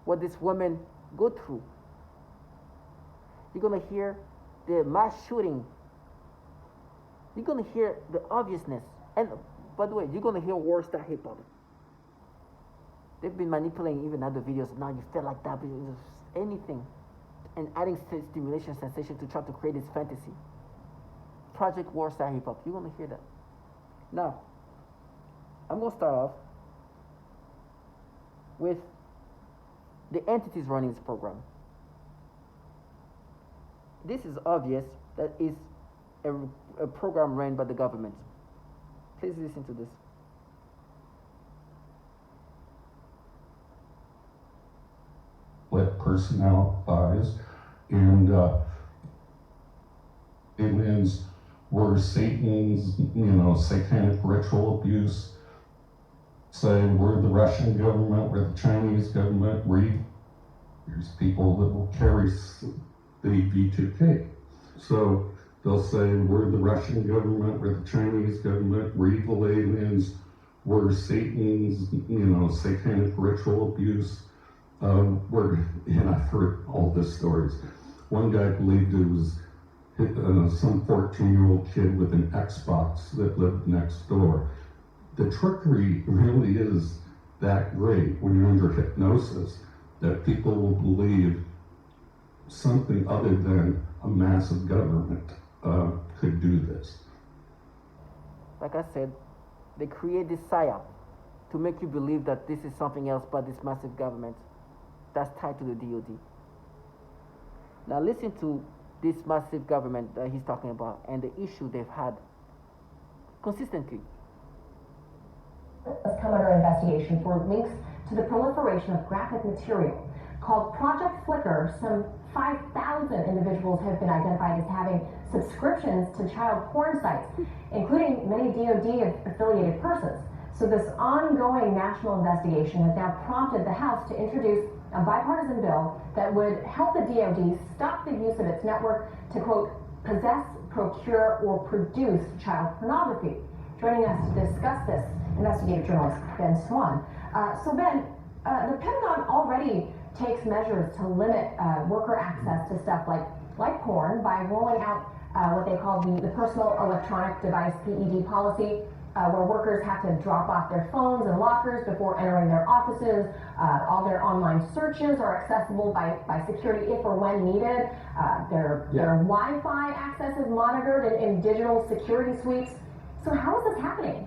what these women go through. You're going to hear the mass shooting. You're going to hear the obviousness. And by the way, you're going to hear World Star Hip Hop. They've been manipulating even other videos. Now you feel like that, but anything. And adding stimulation sensation to try to create this fantasy. Project World Star Hip Hop. You're going to hear that. Now, I'm going to start off with the entities running this program. This is obvious that is a program run by the government. Please listen to this. Let personnel buys, and it ends where Satan's, satanic ritual abuse. Say we're the Russian government, we're the Chinese government. There's people that will carry the V2K. So They'll say, we're the Russian government, we're the Chinese government, we're evil aliens, we're Satan's, satanic ritual abuse. And I've heard all these stories. One guy believed it was some 14-year-old kid with an Xbox that lived next door. The trickery really is that great when you're under hypnosis, that people will believe something other than a massive government could do this. Like I said, they create this psyop to make you believe that this is something else but this massive government that's tied to the DoD. Now listen to this massive government that he's talking about and the issue they've had consistently. Has come under investigation for links to the proliferation of graphic material. Called Project Flicker, some 5,000 individuals have been identified as having subscriptions to child porn sites, including many DoD-affiliated persons. So this ongoing national investigation has now prompted the House to introduce a bipartisan bill that would help the DoD stop the use of its network to, quote, possess, procure, or produce child pornography. Joining us to discuss this, investigative journalist Ben Swan. So Ben, the Pentagon already takes measures to limit worker access to stuff like porn by rolling out what they call the Personal Electronic Device PED policy, where workers have to drop off their phones and lockers before entering their offices. All their online searches are accessible by security if or when needed. Their Wi-Fi access is monitored in digital security suites. So how is this happening?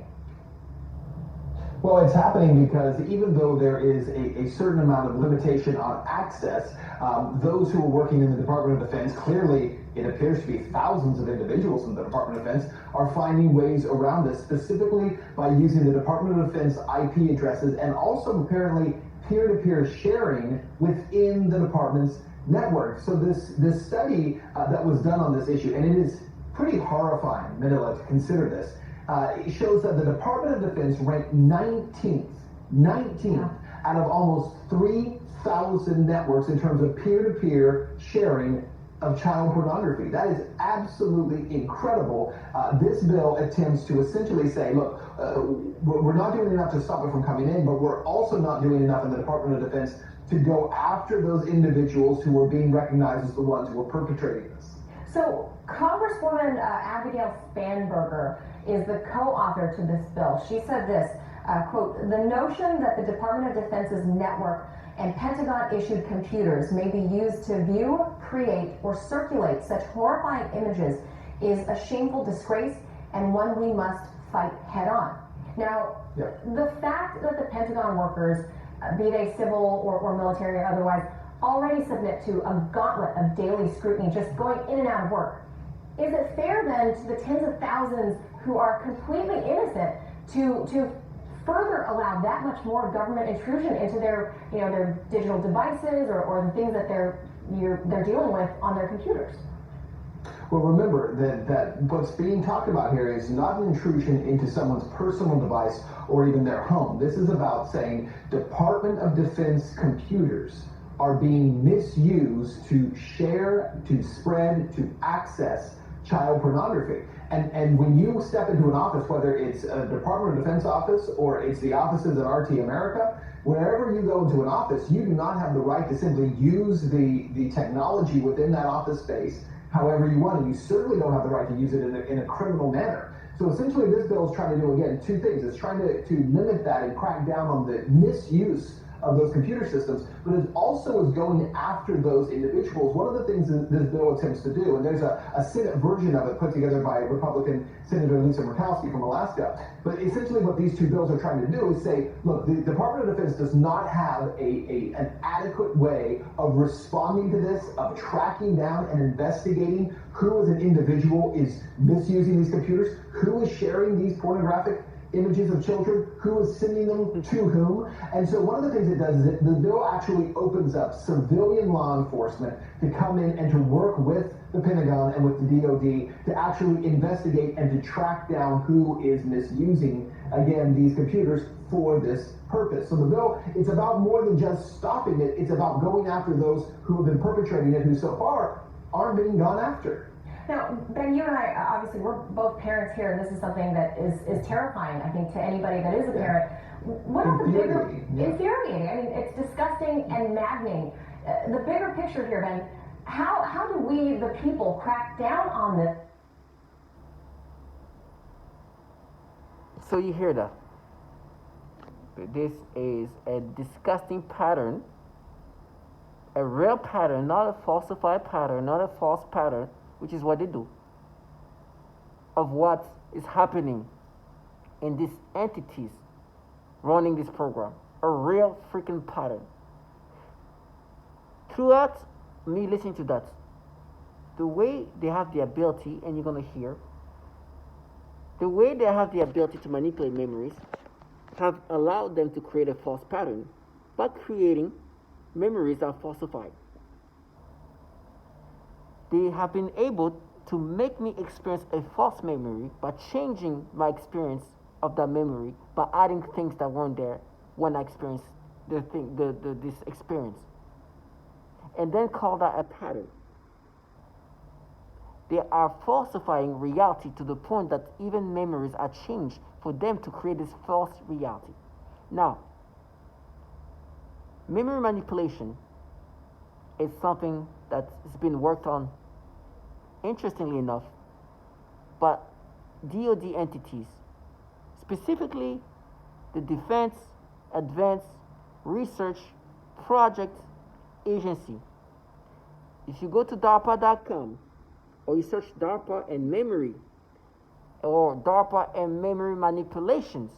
Well, it's happening because even though there is a certain amount of limitation on access, those who are working in the Department of Defense, clearly it appears to be thousands of individuals in the Department of Defense, are finding ways around this, specifically by using the Department of Defense IP addresses and also apparently peer-to-peer sharing within the department's network. So this study that was done on this issue, and it is pretty horrifying, Manila, to consider this. It shows that the Department of Defense ranked 19th out of almost 3,000 networks in terms of peer-to-peer sharing of child pornography. That is absolutely incredible. This bill attempts to essentially say, look, we're not doing enough to stop it from coming in, but we're also not doing enough in the Department of Defense to go after those individuals who are being recognized as the ones who are perpetrating this. So Congresswoman Abigail Spanberger is the co-author to this bill. She said this, quote, the notion that the Department of Defense's network and Pentagon-issued computers may be used to view, create, or circulate such horrifying images is a shameful disgrace and one we must fight head-on. Now, the fact that the Pentagon workers, be they civil or military or otherwise, already submit to a gauntlet of daily scrutiny just going in and out of work, is it fair then to the tens of thousands who are completely innocent to further allow that much more government intrusion into their digital devices or the things that they're dealing with on their computers? Well, remember that what's being talked about here is not an intrusion into someone's personal device or even their home. This is about saying Department of Defense computers are being misused to share, to spread, to access child pornography. And when you step into an office, whether it's a Department of Defense office or it's the offices at RT America, wherever you go into an office, you do not have the right to simply use the technology within that office space however you want, and you certainly don't have the right to use it in a criminal manner. So essentially this bill is trying to do, again, two things. It's trying to limit that and crack down on the misuse of those computer systems, but it also is going after those individuals. One of the things that this bill attempts to do, and there's a Senate version of it put together by Republican Senator Lisa Murkowski from Alaska, but essentially what these two bills are trying to do is say, look, the Department of Defense does not have an adequate way of responding to this, of tracking down and investigating who as an individual is misusing these computers, who is sharing these pornographic images of children, who is sending them to whom. And so one of the things it does is the bill actually opens up civilian law enforcement to come in and to work with the Pentagon and with the DoD to actually investigate and to track down who is misusing, again, these computers for this purpose. So the bill, it's about more than just stopping it, it's about going after those who have been perpetrating it, who so far aren't being gone after. Now, Ben, you and I, obviously, we're both parents here, and this is something that is terrifying, I think, to anybody that is a parent. What are the bigger... Infuriating. I mean, it's disgusting and maddening. The bigger picture here, Ben, how do we, the people, crack down on this? So you hear that? This is a disgusting pattern, a real pattern, not a falsified pattern, not a false pattern, which is what they do, of what is happening in these entities running this program. A real freaking pattern. Throughout me listening to that, the way they have the ability, and you're going to hear, the way they have the ability to manipulate memories have allowed them to create a false pattern by creating memories that are falsified. They have been able to make me experience a false memory by changing my experience of that memory by adding things that weren't there when I experienced this experience, and then call that a pattern. They are falsifying reality to the point that even memories are changed for them to create this false reality. Now, memory manipulation is something that's been worked on, interestingly enough, but DoD entities, specifically the Defense Advanced Research Project Agency. If you go to DARPA.com, or you search DARPA and memory, or DARPA and memory manipulations,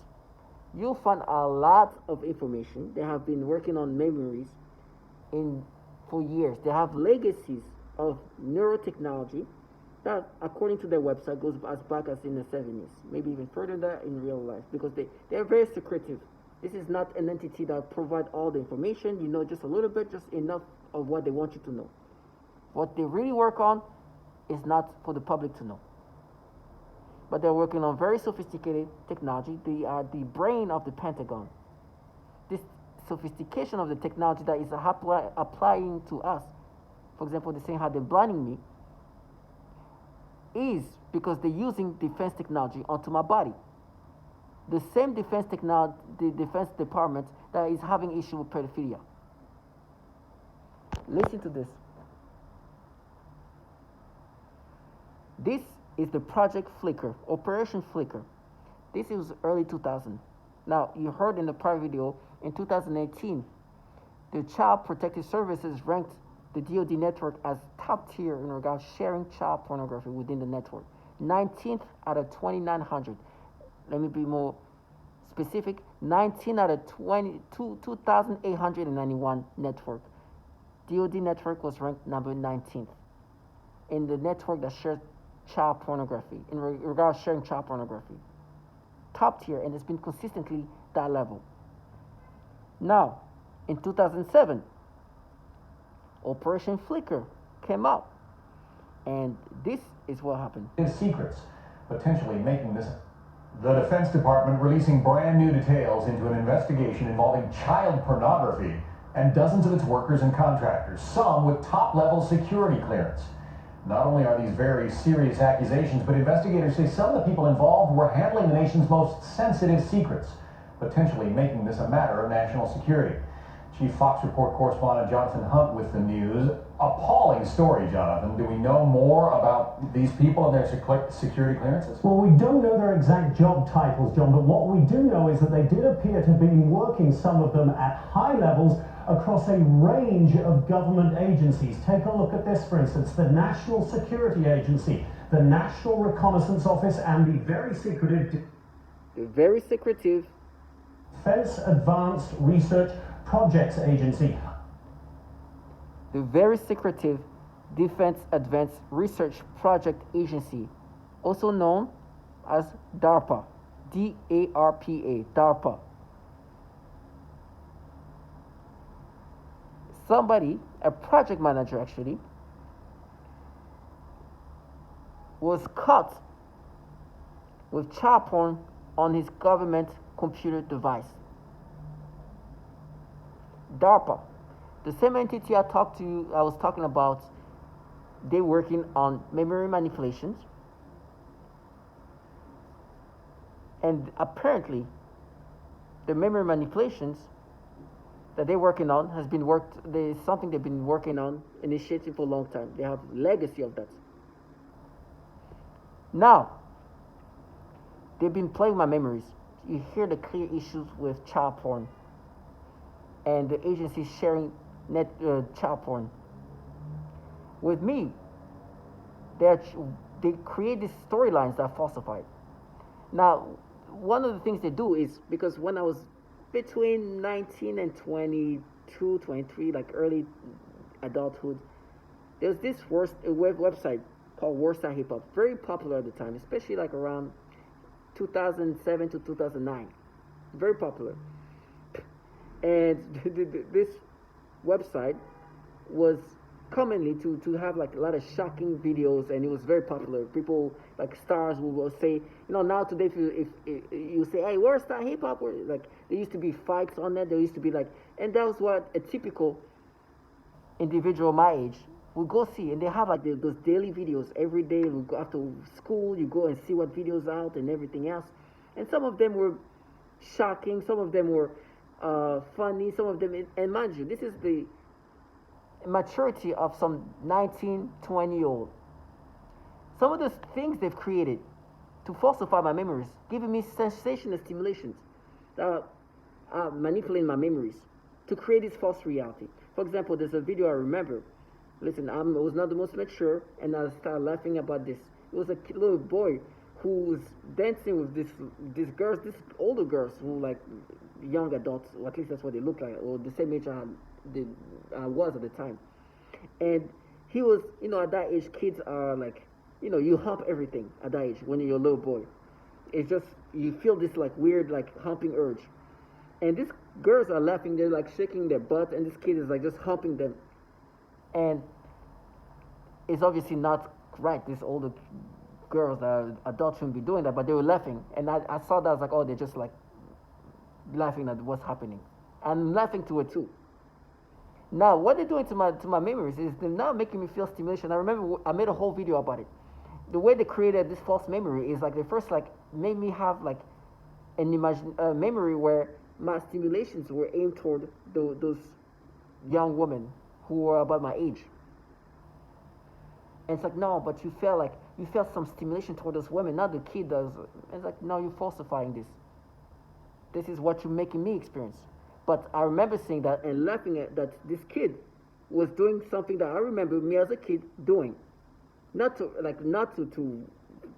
you'll find a lot of information. They have been working on memories for years. They have legacies of neurotechnology that, according to their website, goes as back as in the 70s, maybe even further than that in real life, because they're very secretive. This is not an entity that provides all the information. You know just a little bit, just enough of what they want you to know. What they really work on is not for the public to know. But they're working on very sophisticated technology. They are the brain of the Pentagon. This sophistication of the technology that is applying to us, for example, they're saying how they're blinding me, is because they're using defense technology onto my body. The same defense technology, the Defense Department that is having issue with pedophilia. Listen to this. This is the Project Flicker, Operation Flicker. This is early 2000. Now, you heard in the prior video, in 2018, the Child Protective Services ranked the DoD network as top tier in regards sharing child pornography within the network. 19th out of 2,900. Let me be more specific. 19 out of 2,891 network. DoD network was ranked number 19th in the network that shares child pornography, in regards to sharing child pornography. Top tier, and it's been consistently that level. Now, in 2007, Operation Flicker came out, and this is what happened. Secrets, potentially making this. The Defense Department releasing brand new details into an investigation involving child pornography and dozens of its workers and contractors, some with top-level security clearance. Not only are these very serious accusations, but investigators say some of the people involved were handling the nation's most sensitive secrets, potentially making this a matter of national security. Chief Fox Report correspondent Jonathan Hunt with the news. Appalling story, Jonathan. Do we know more about these people and their security clearances? Well, we don't know their exact job titles, John, but what we do know is that they did appear to be working, some of them at high levels, across a range of government agencies. Take a look at this, for instance, the National Security Agency, the National Reconnaissance Office, and the very secretive Defense Advanced Research Projects Agency. The very secretive Defense Advanced Research Project Agency, also known as DARPA, D-A-R-P-A, DARPA. Somebody, a project manager actually, was caught with child porn on his government computer device. DARPA, the same entity I was talking about they're working on memory manipulations, and apparently the memory manipulations that they're working on has been something they've been working on, initiating for a long time. They have legacy of that. Now, they've been playing my memories. You hear the clear issues with child porn and the agency sharing child porn. With me, they create these storylines that are falsified. Now, one of the things they do is, because when I was between 19 and 22, 23, like early adulthood, there's this website called Worldstar Hip Hop, very popular at the time, especially like around 2007 to 2009, very popular. And this website was commonly to have like a lot of shocking videos, and it was very popular. People like stars will say, now today if you say, hey, Worldstar Hip Hop, like there used to be fights on that. There used to be like, and that was what a typical individual my age would go see. And they have like those daily videos every day. We go after school, you go and see what videos out and everything else. And some of them were shocking, some of them were funny, some of them, and mind you, this is the maturity of some 19, 20-year-old. Some of the things they've created to falsify my memories, giving me sensational stimulations that are manipulating my memories to create this false reality. For example, there's a video I remember. Listen, I was not the most mature, and I started laughing about this. It was a little boy who was dancing with these girls, these older girls who like young adults, or at least that's what they look like, or the same age I was at the time. And he was, at that age, kids are like, you hump everything at that age when you're a little boy. It's just, you feel this like weird, like humping urge. And these girls are laughing, they're like shaking their butt, and this kid is like just humping them. And it's obviously not right. These older girls, adults shouldn't be doing that, but they were laughing. And I saw that, I was like, oh, they're just like laughing at what's happening. I'm laughing to it too. Now, what they're doing to my memories is they're now making me feel stimulation. I remember I made a whole video about it. The way they created this false memory is like they first like made me have like an memory where my stimulations were aimed toward those young women who were about my age. And it's like, no, but you felt some stimulation toward those women, not the kid does. It's like, no, you're falsifying this. This is what you're making me experience. But I remember seeing that and laughing at that this kid was doing something that I remember me as a kid doing. Not to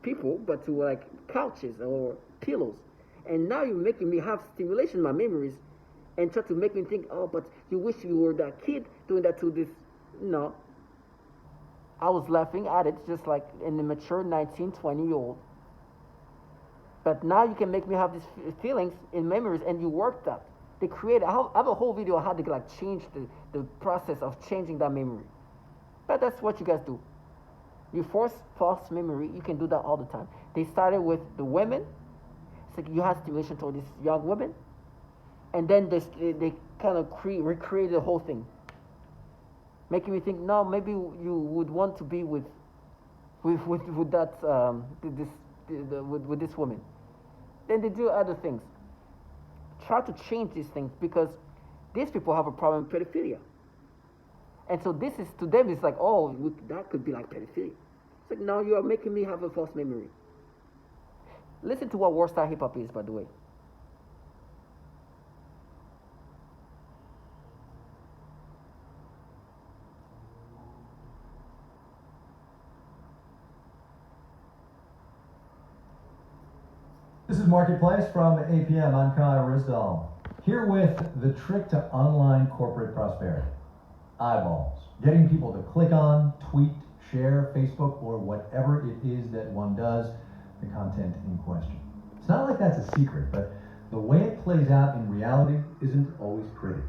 people, but to like couches or pillows. And now you're making me have stimulation in my memories and try to make me think, oh, but you wish you were that kid doing that to this. No. I was laughing at it just like an immature 19, 20-year-old. But now you can make me have these feelings in memories, and you work that. They created, I have a whole video on how they like change the process of changing that memory. But that's what you guys do. You force false memory, you can do that all the time. They started with the women. It's like you had stimulation toward these young women. And then they kind of recreated the whole thing. Making me think, no, maybe you would want to be with that with this woman. Then they do other things. Try to change these things because these people have a problem with pedophilia. And so this is, to them, it's like, oh, that could be like pedophilia. It's like, no, you are making me have a false memory. Listen to what Worldstar Hip Hop is, by the way. This is Marketplace from APM. I'm Kyle Rizdal. Here with the trick to online corporate prosperity. Eyeballs. Getting people to click on, tweet, share, Facebook, or whatever it is that one does, the content in question. It's not like that's a secret, but the way it plays out in reality isn't always pretty.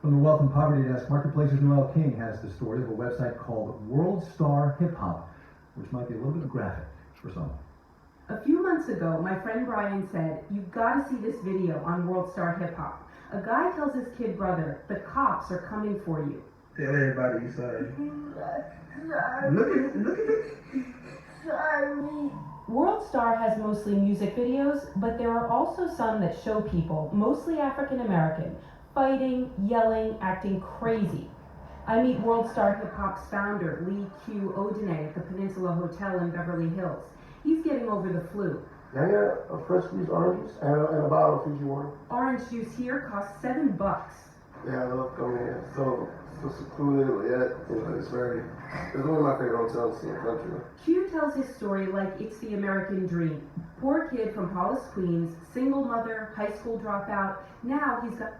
From the Wealth and Poverty Desk, Marketplace's Noel King has the story of a website called Worldstar Hip Hop, which might be a little bit graphic for some. A few months ago, my friend Brian said, "You've got to see this video on Worldstar Hip Hop. A guy tells his kid brother, the cops are coming for you. Tell everybody you're sorry. Look at it. Sorry. World Star has mostly music videos, but there are also some that show people, mostly African American, fighting, yelling, acting crazy. I meet World Star Hip Hop's founder, Lee Q. Odene, at the Peninsula Hotel in Beverly Hills. He's getting over the flu. I got a fresh squeezed orange juice and a bottle of Fiji water. Orange juice here costs $7. Yeah, look, I mean, so secluded, yet, it's one of my favorite hotels in the country. Q tells his story like it's the American dream. Poor kid from Hollis, Queens, single mother, high school dropout. Now he's got...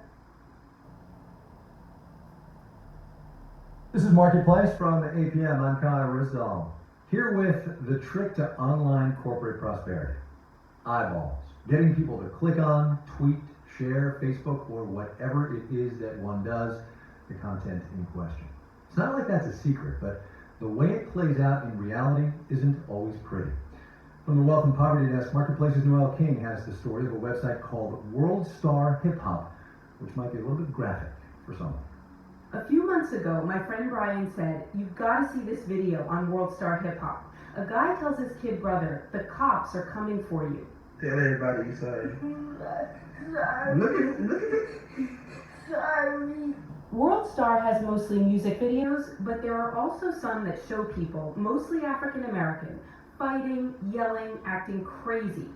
This is Marketplace from APM. I'm Kyle Rizdal. Here with the trick to online corporate prosperity. Eyeballs. Getting people to click on, tweet, share, Facebook, or whatever it is that one does, the content in question. It's not like that's a secret, but the way it plays out in reality isn't always pretty. From the Wealth and Poverty Desk, Marketplace's Noel King has the story of a website called World Star Hip Hop, which might be a little bit graphic for some. A few months ago, my friend Brian said, "You've got to see this video on World Star Hip Hop." A guy tells his kid brother, "The cops are coming for you." Tell everybody you're sorry. Look at it. Sorry. World Star has mostly music videos, but there are also some that show people, mostly African American, fighting, yelling, acting crazy.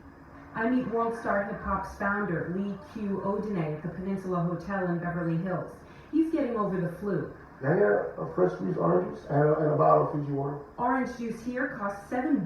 I meet World Star Hip Hop's founder, Lee Q. Odene, at the Peninsula Hotel in Beverly Hills. He's getting over the flu. I got a fresh squeezed orange juice and a bottle of Fiji water. Orange juice here costs $7.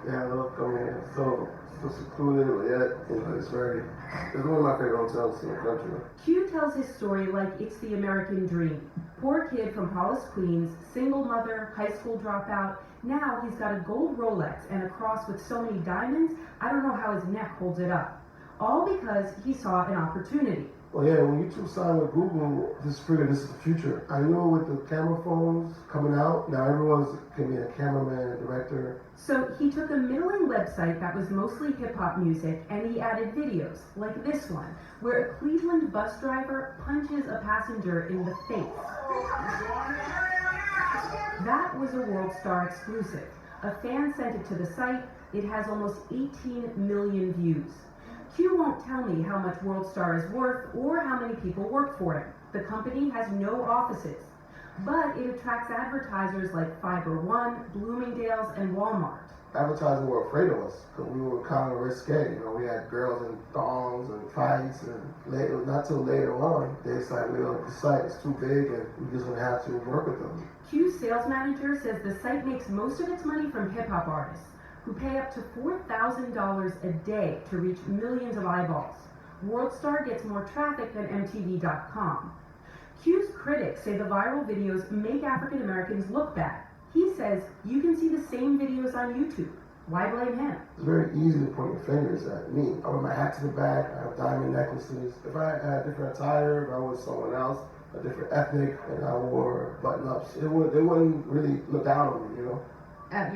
Yeah, look, I mean, so secluded, yet, it's one of my favorite hotels in the country. Q tells his story like it's the American dream. Poor kid from Hollis, Queens, single mother, high school dropout. Now he's got a gold Rolex and a cross with so many diamonds, I don't know how his neck holds it up. All because he saw an opportunity. Well, yeah, when YouTube signed with Google, this is the future. I know with the camera phones coming out, now everyone's can be a cameraman, a director. So he took a middling website that was mostly hip-hop music and he added videos, like this one, where a Cleveland bus driver punches a passenger in the face. That was a World Star exclusive. A fan sent it to the site. It has almost 18 million views. Q won't tell me how much World Star is worth or how many people work for it. The company has no offices, but it attracts advertisers like Fiber One, Bloomingdale's, and Walmart. Advertising were afraid of us because we were kind of risque. We had girls in thongs and fights, and not till later on, they decided, the site is too big and we just gonna have to work with them. Q's sales manager says the site makes most of its money from hip-hop artists, who pay up to $4,000 a day to reach millions of eyeballs. World Star gets more traffic than MTV.com. Q's critics say the viral videos make African Americans look bad. He says you can see the same videos on YouTube. Why blame him? It's very easy to point your fingers at me. I wear my hat to the back, I have diamond necklaces. If I had different attire, if I was someone else, a different ethnic, and I wore button-ups, they wouldn't really look down on me, I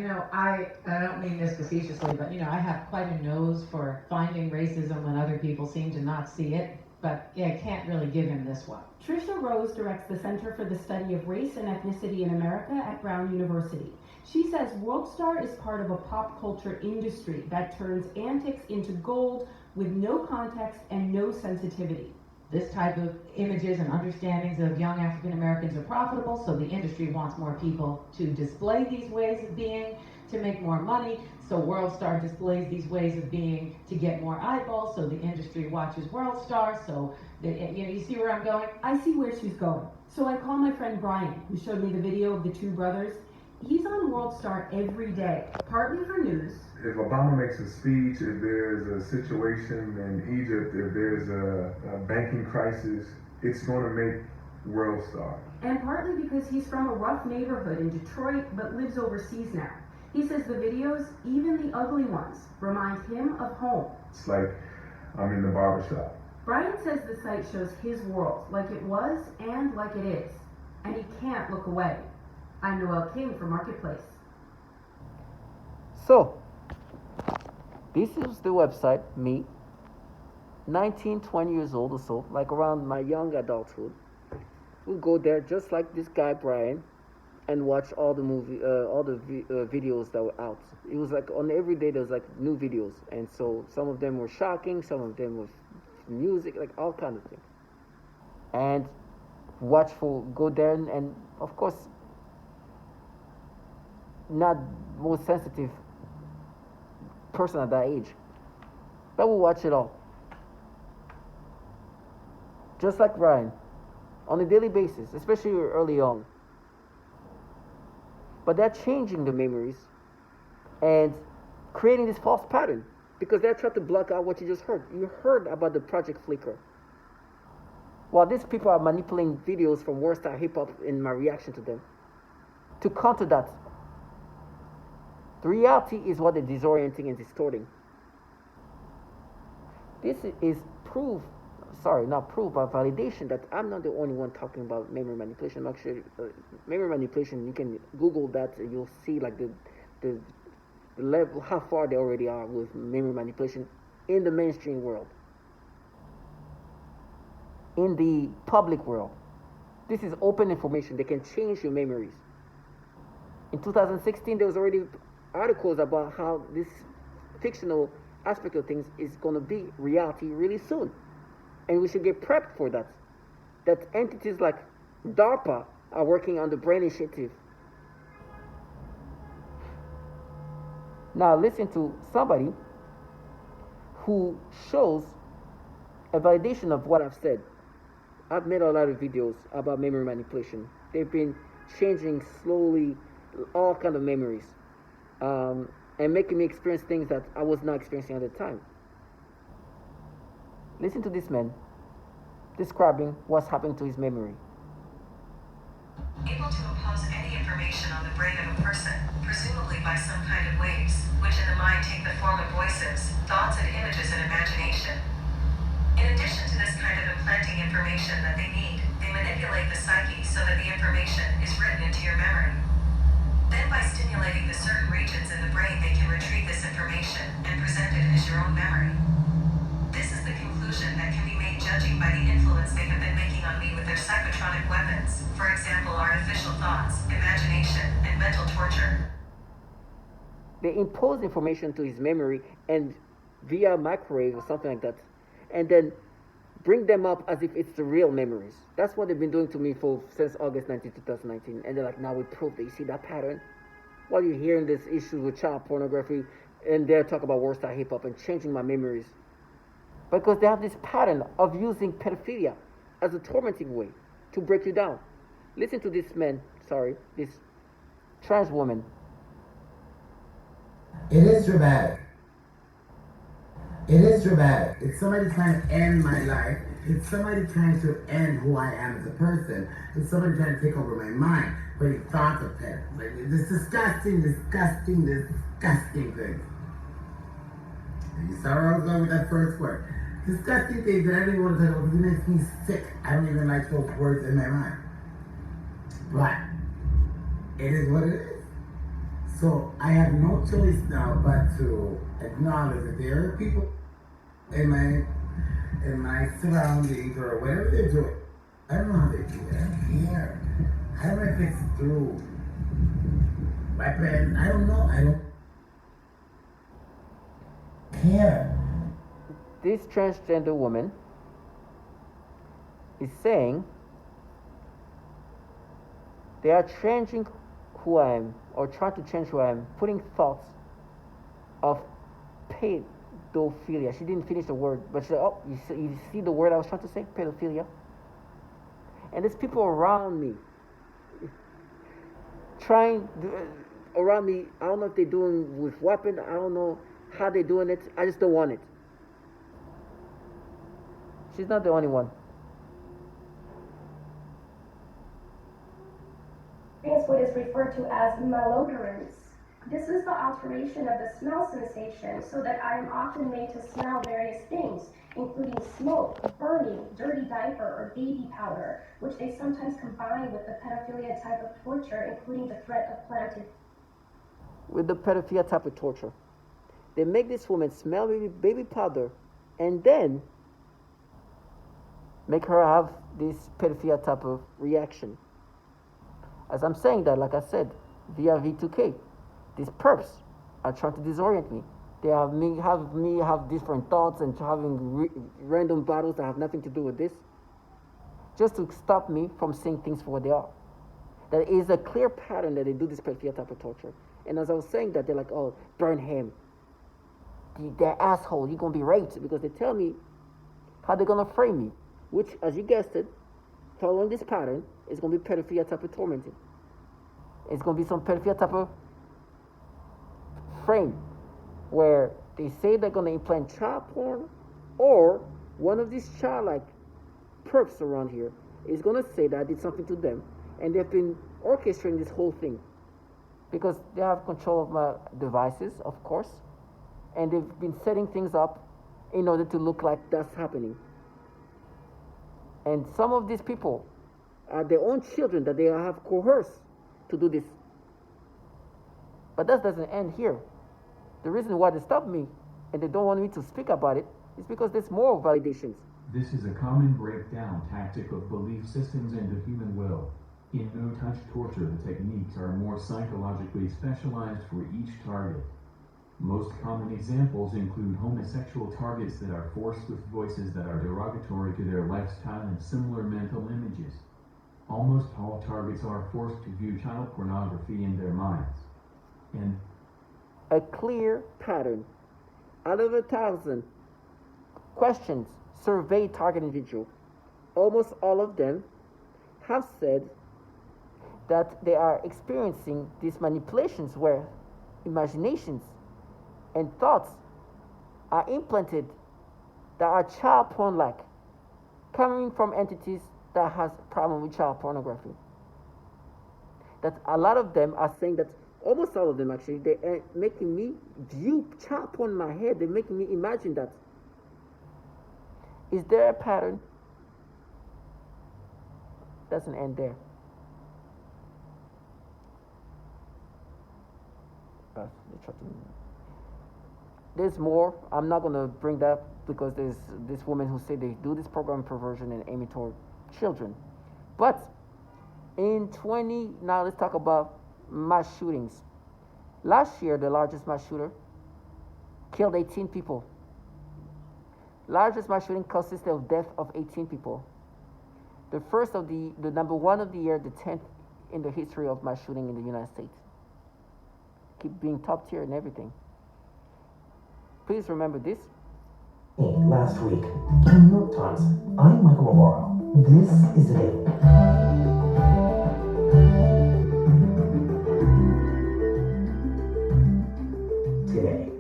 don't mean this facetiously, but I have quite a nose for finding racism when other people seem to not see it. But I can't really give him this one. Trisha Rose directs the Center for the Study of Race and Ethnicity in America at Brown University. She says World Star is part of a pop culture industry that turns antics into gold with no context and no sensitivity. This type of images and understandings of young African Americans are profitable, so the industry wants more people to display these ways of being, to make more money. So World Star displays these ways of being to get more eyeballs, so the industry watches World Star. So you see where I'm going? I see where she's going. So I call my friend Brian, who showed me the video of the two brothers. He's on World Star every day, partly for news. If Obama makes a speech, if there's a situation in Egypt, if there's a banking crisis, it's going to make World Star. And partly because he's from a rough neighborhood in Detroit, but lives overseas now. He says the videos, even the ugly ones, remind him of home. It's like I'm in the barbershop. Brian says the site shows his world, like it was and like it is. And he can't look away. I'm Noel King for Marketplace. So, this is the website, me, 19, 20 years old or so, like around my young adulthood. would go there just like this guy Brian, and watch all the videos that were out. It was like on every day there was like new videos, and so some of them were shocking, some of them were music, like all kinds of things. And go there and of course, not most sensitive person at that age, but we'll watch it all. Just like Ryan, on a daily basis, especially early on. But they're changing the memories and creating this false pattern because they're trying to block out what you just heard. You heard about the Project Flickr. While these people are manipulating videos from World Star Hip Hop in my reaction to them. To counter that, the reality is what they're disorienting and distorting. This is proof, not proof, but validation that I'm not the only one talking about memory manipulation. Actually, memory manipulation, you can Google that and you'll see like the level, how far they already are with memory manipulation in the mainstream world. In the public world. This is open information. They can change your memories. In 2016, there was already articles about how this fictional aspect of things is going to be reality really soon. And we should get prepped for that. That entities like DARPA are working on the Brain Initiative. Now listen to somebody who shows a validation of what I've said. I've made a lot of videos about memory manipulation. They've been changing slowly all kinds of memories and making me experience things that I was not experiencing at the time. Listen to this man describing what's happening to his memory. Able to impose any information on the brain of a person, presumably by some kind of waves, which in the mind take the form of voices, thoughts and images and imagination. In addition to this kind of implanting information that they need, they manipulate the psyche so that the information is written into your memory. Then by stimulating the certain regions in the brain, they can retrieve this information and present it as your own memory. This is the conclusion that can be made judging by the influence they have been making on me with their psychotronic weapons, for example, artificial thoughts, imagination, and mental torture. They impose information to his memory and via microwave or something like that, and then bring them up as if it's the real memories. That's what they've been doing to me since August 19, 2019. And they're like, now we prove that you see that pattern. While you're hearing this issue with child pornography, and they're talking about World Star Hip Hop and changing my memories. Because they have this pattern of using pedophilia as a tormenting way to break you down. Listen to this this trans woman. It is dramatic. It is dramatic. It's somebody trying to end my life. It's somebody trying to end who I am as a person. It's somebody trying to take over my mind. But he thought of it. Like, this disgusting thing. And you saw where I was going with that first word. Disgusting things that I don't even want to talk about because it makes me sick. I don't even like those words in my mind. But it is what it is. So I have no choice now but to acknowledge that there are people in my surroundings or whatever they're doing. I don't know how they do it. I don't care. I don't know if it's through weapons. I don't know. I don't care. This transgender woman is saying they are changing who I am, or trying to change who I am, putting thoughts of pedophilia. She didn't finish the word, but she said, oh, you see the word I was trying to say? Pedophilia. And there's people around me, around me. I don't know if they're doing with weapon. I don't know how they're doing it. I just don't want it. She's not the only one. What is referred to as malodorance. This is the alteration of the smell sensation so that I am often made to smell various things, including smoke, burning, dirty diaper, or baby powder, which they sometimes combine with the pedophilia type of torture, including the threat of planted. With the pedophilia type of torture. They make this woman smell baby powder and then make her have this pedophilia type of reaction. As I'm saying that, like I said, via V2K, these perps are trying to disorient me. They have me have different thoughts and having random battles that have nothing to do with this, just to stop me from seeing things for what they are. That is a clear pattern that they do this pedophilia type of torture. And as I was saying that, they're like, oh, burn him. They're asshole, you're gonna be raped, because they tell me how they're gonna frame me, which, as you guessed it, following this pattern, is gonna be pedophilia type of tormenting. It's gonna be some pedophilia type of frame where they say they're gonna implant child porn, or one of these child-like perps around here is gonna say that I did something to them, and they've been orchestrating this whole thing because they have control of my devices, of course, and they've been setting things up in order to look like that's happening. And some of these people are their own children that they have coerced to do this. But that doesn't end here. The reason why they stopped me and they don't want me to speak about it is because there's more validations. This is a common breakdown tactic of belief systems and the human will. In no-touch torture, the techniques are more psychologically specialized for each target. Most common examples include homosexual targets that are forced with voices that are derogatory to their lifestyle and similar mental images. Almost all targets are forced to view child pornography in their minds. And a clear pattern. Out of 1,000 questions surveyed target individual, almost all of them have said that they are experiencing these manipulations where imaginations and thoughts are implanted that are child porn-like, coming from entities that has problem with child pornography. That a lot of them are saying that, almost all of them actually, they are making me view child porn in my head. They're making me imagine that. Is there a pattern? Doesn't end there. There's more. I'm not going to bring that because there's this woman who said they do this program perversion and aiming toward children. But now let's talk about mass shootings. Last year, the largest mass shooter killed 18 people. Largest mass shooting consisted of death of 18 people. The first of the number one of the year, the 10th in the history of mass shooting in the United States. Keep being top tier and everything. Please remember this. Last week, in New York Times, I'm Michael Navarro. This is the Daily. Today,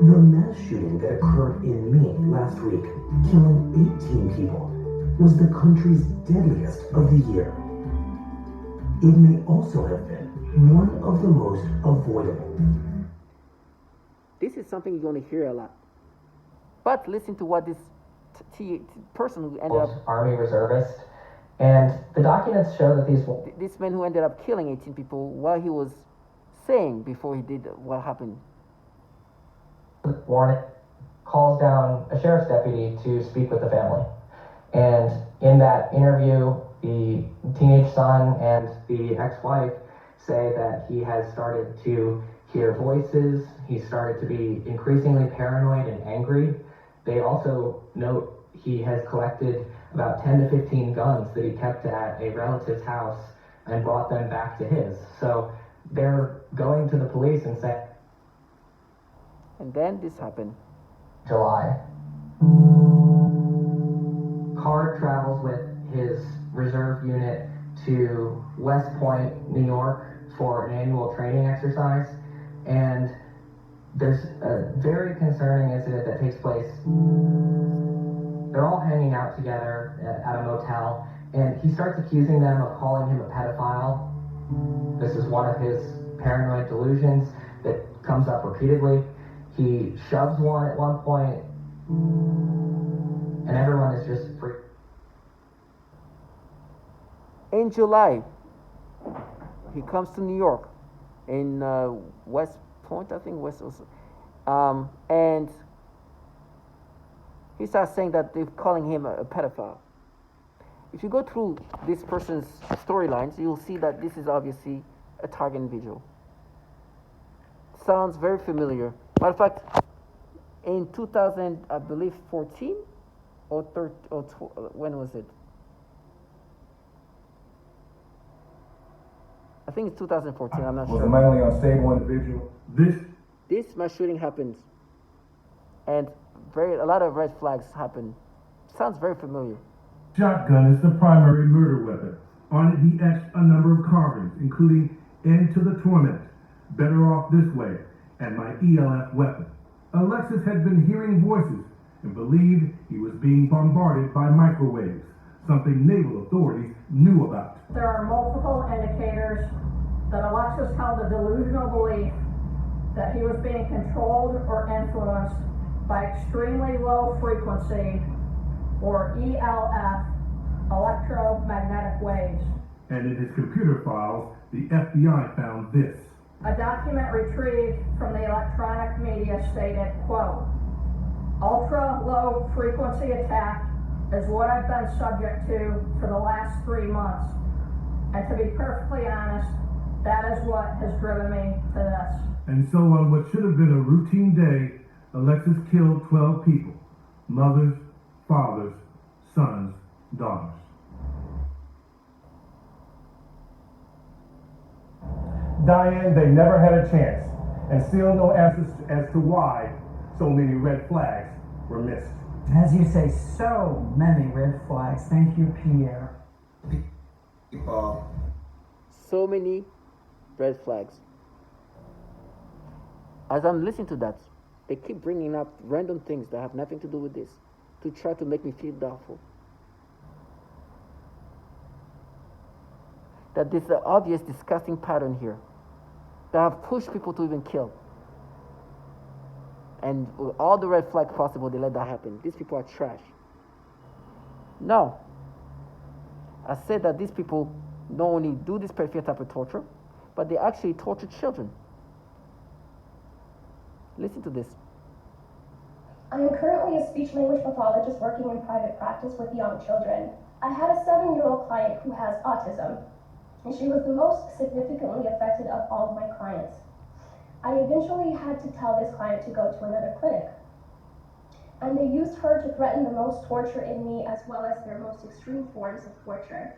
the mass shooting that occurred in Maine last week, killing 18 people, was the country's deadliest of the year. It may also have been one of the most avoidable. This is something you're going to hear a lot. But listen to what this person who ended up... Army reservist. And the documents show that this man who ended up killing 18 people, what he was saying before he did what happened. Warrant calls down a sheriff's deputy to speak with the family. And in that interview, the teenage son and the ex-wife say that he has started to hear voices. He started to be increasingly paranoid and angry. They also note he has collected about 10 to 15 guns that he kept at a relative's house and brought them back to his. So they're going to the police and saying... And then this happened. July. Card travels with his reserve unit to West Point, New York for an annual training exercise. And there's a very concerning incident that takes place. They're all hanging out together at a motel, and he starts accusing them of calling him a pedophile. This is one of his paranoid delusions that comes up repeatedly. He shoves one at one point, and everyone is just free. In July, he comes to New York, in West Point, I think, and he starts saying that they're calling him a pedophile. if you go through this person's storylines, you'll see that this is obviously a target individual. Sounds very familiar. Matter of fact, in 2000, I believe 14 or 13, or when was it? I think it's 2014. I'm not Was sure. a mentally unstable individual. This mass shooting happens, and a lot of red flags happen. Sounds very familiar. Shotgun is the primary murder weapon. On it, he etched a number of carvings, including "End to the Torment," "Better Off This Way," and "My ELF Weapon." Alexis had been hearing voices and believed he was being bombarded by microwaves, something naval authorities knew about. There are multiple indicators that Alexis held a delusional belief that he was being controlled or influenced by extremely low frequency, or ELF, electromagnetic waves. And in his computer files, the FBI found this. A document retrieved from the electronic media stated, quote, "Ultra low frequency attack is what I've been subject to for the last 3 months. And to be perfectly honest, that is what has driven me to this." And so on what should have been a routine day, Alexis killed 12 people. Mothers, fathers, sons, daughters. Diane, they never had a chance, and still no answers as to why so many red flags were missed. As you say, so many red flags. Thank you, Pierre. So many red flags. As I'm listening to that, they keep bringing up random things that have nothing to do with this to try to make me feel doubtful. That there's an obvious disgusting pattern here that have pushed people to even kill. And with all the red flags possible, they let that happen. These people are trash. No. I said that these people not only do this pedophilia type of torture, but they actually torture children. Listen to this. I am currently a speech-language pathologist working in private practice with young children. I had a 7-year-old client who has autism, and she was the most significantly affected of all of my clients. I eventually had to tell this client to go to another clinic, and they used her to threaten the most torture in me as well as their most extreme forms of torture.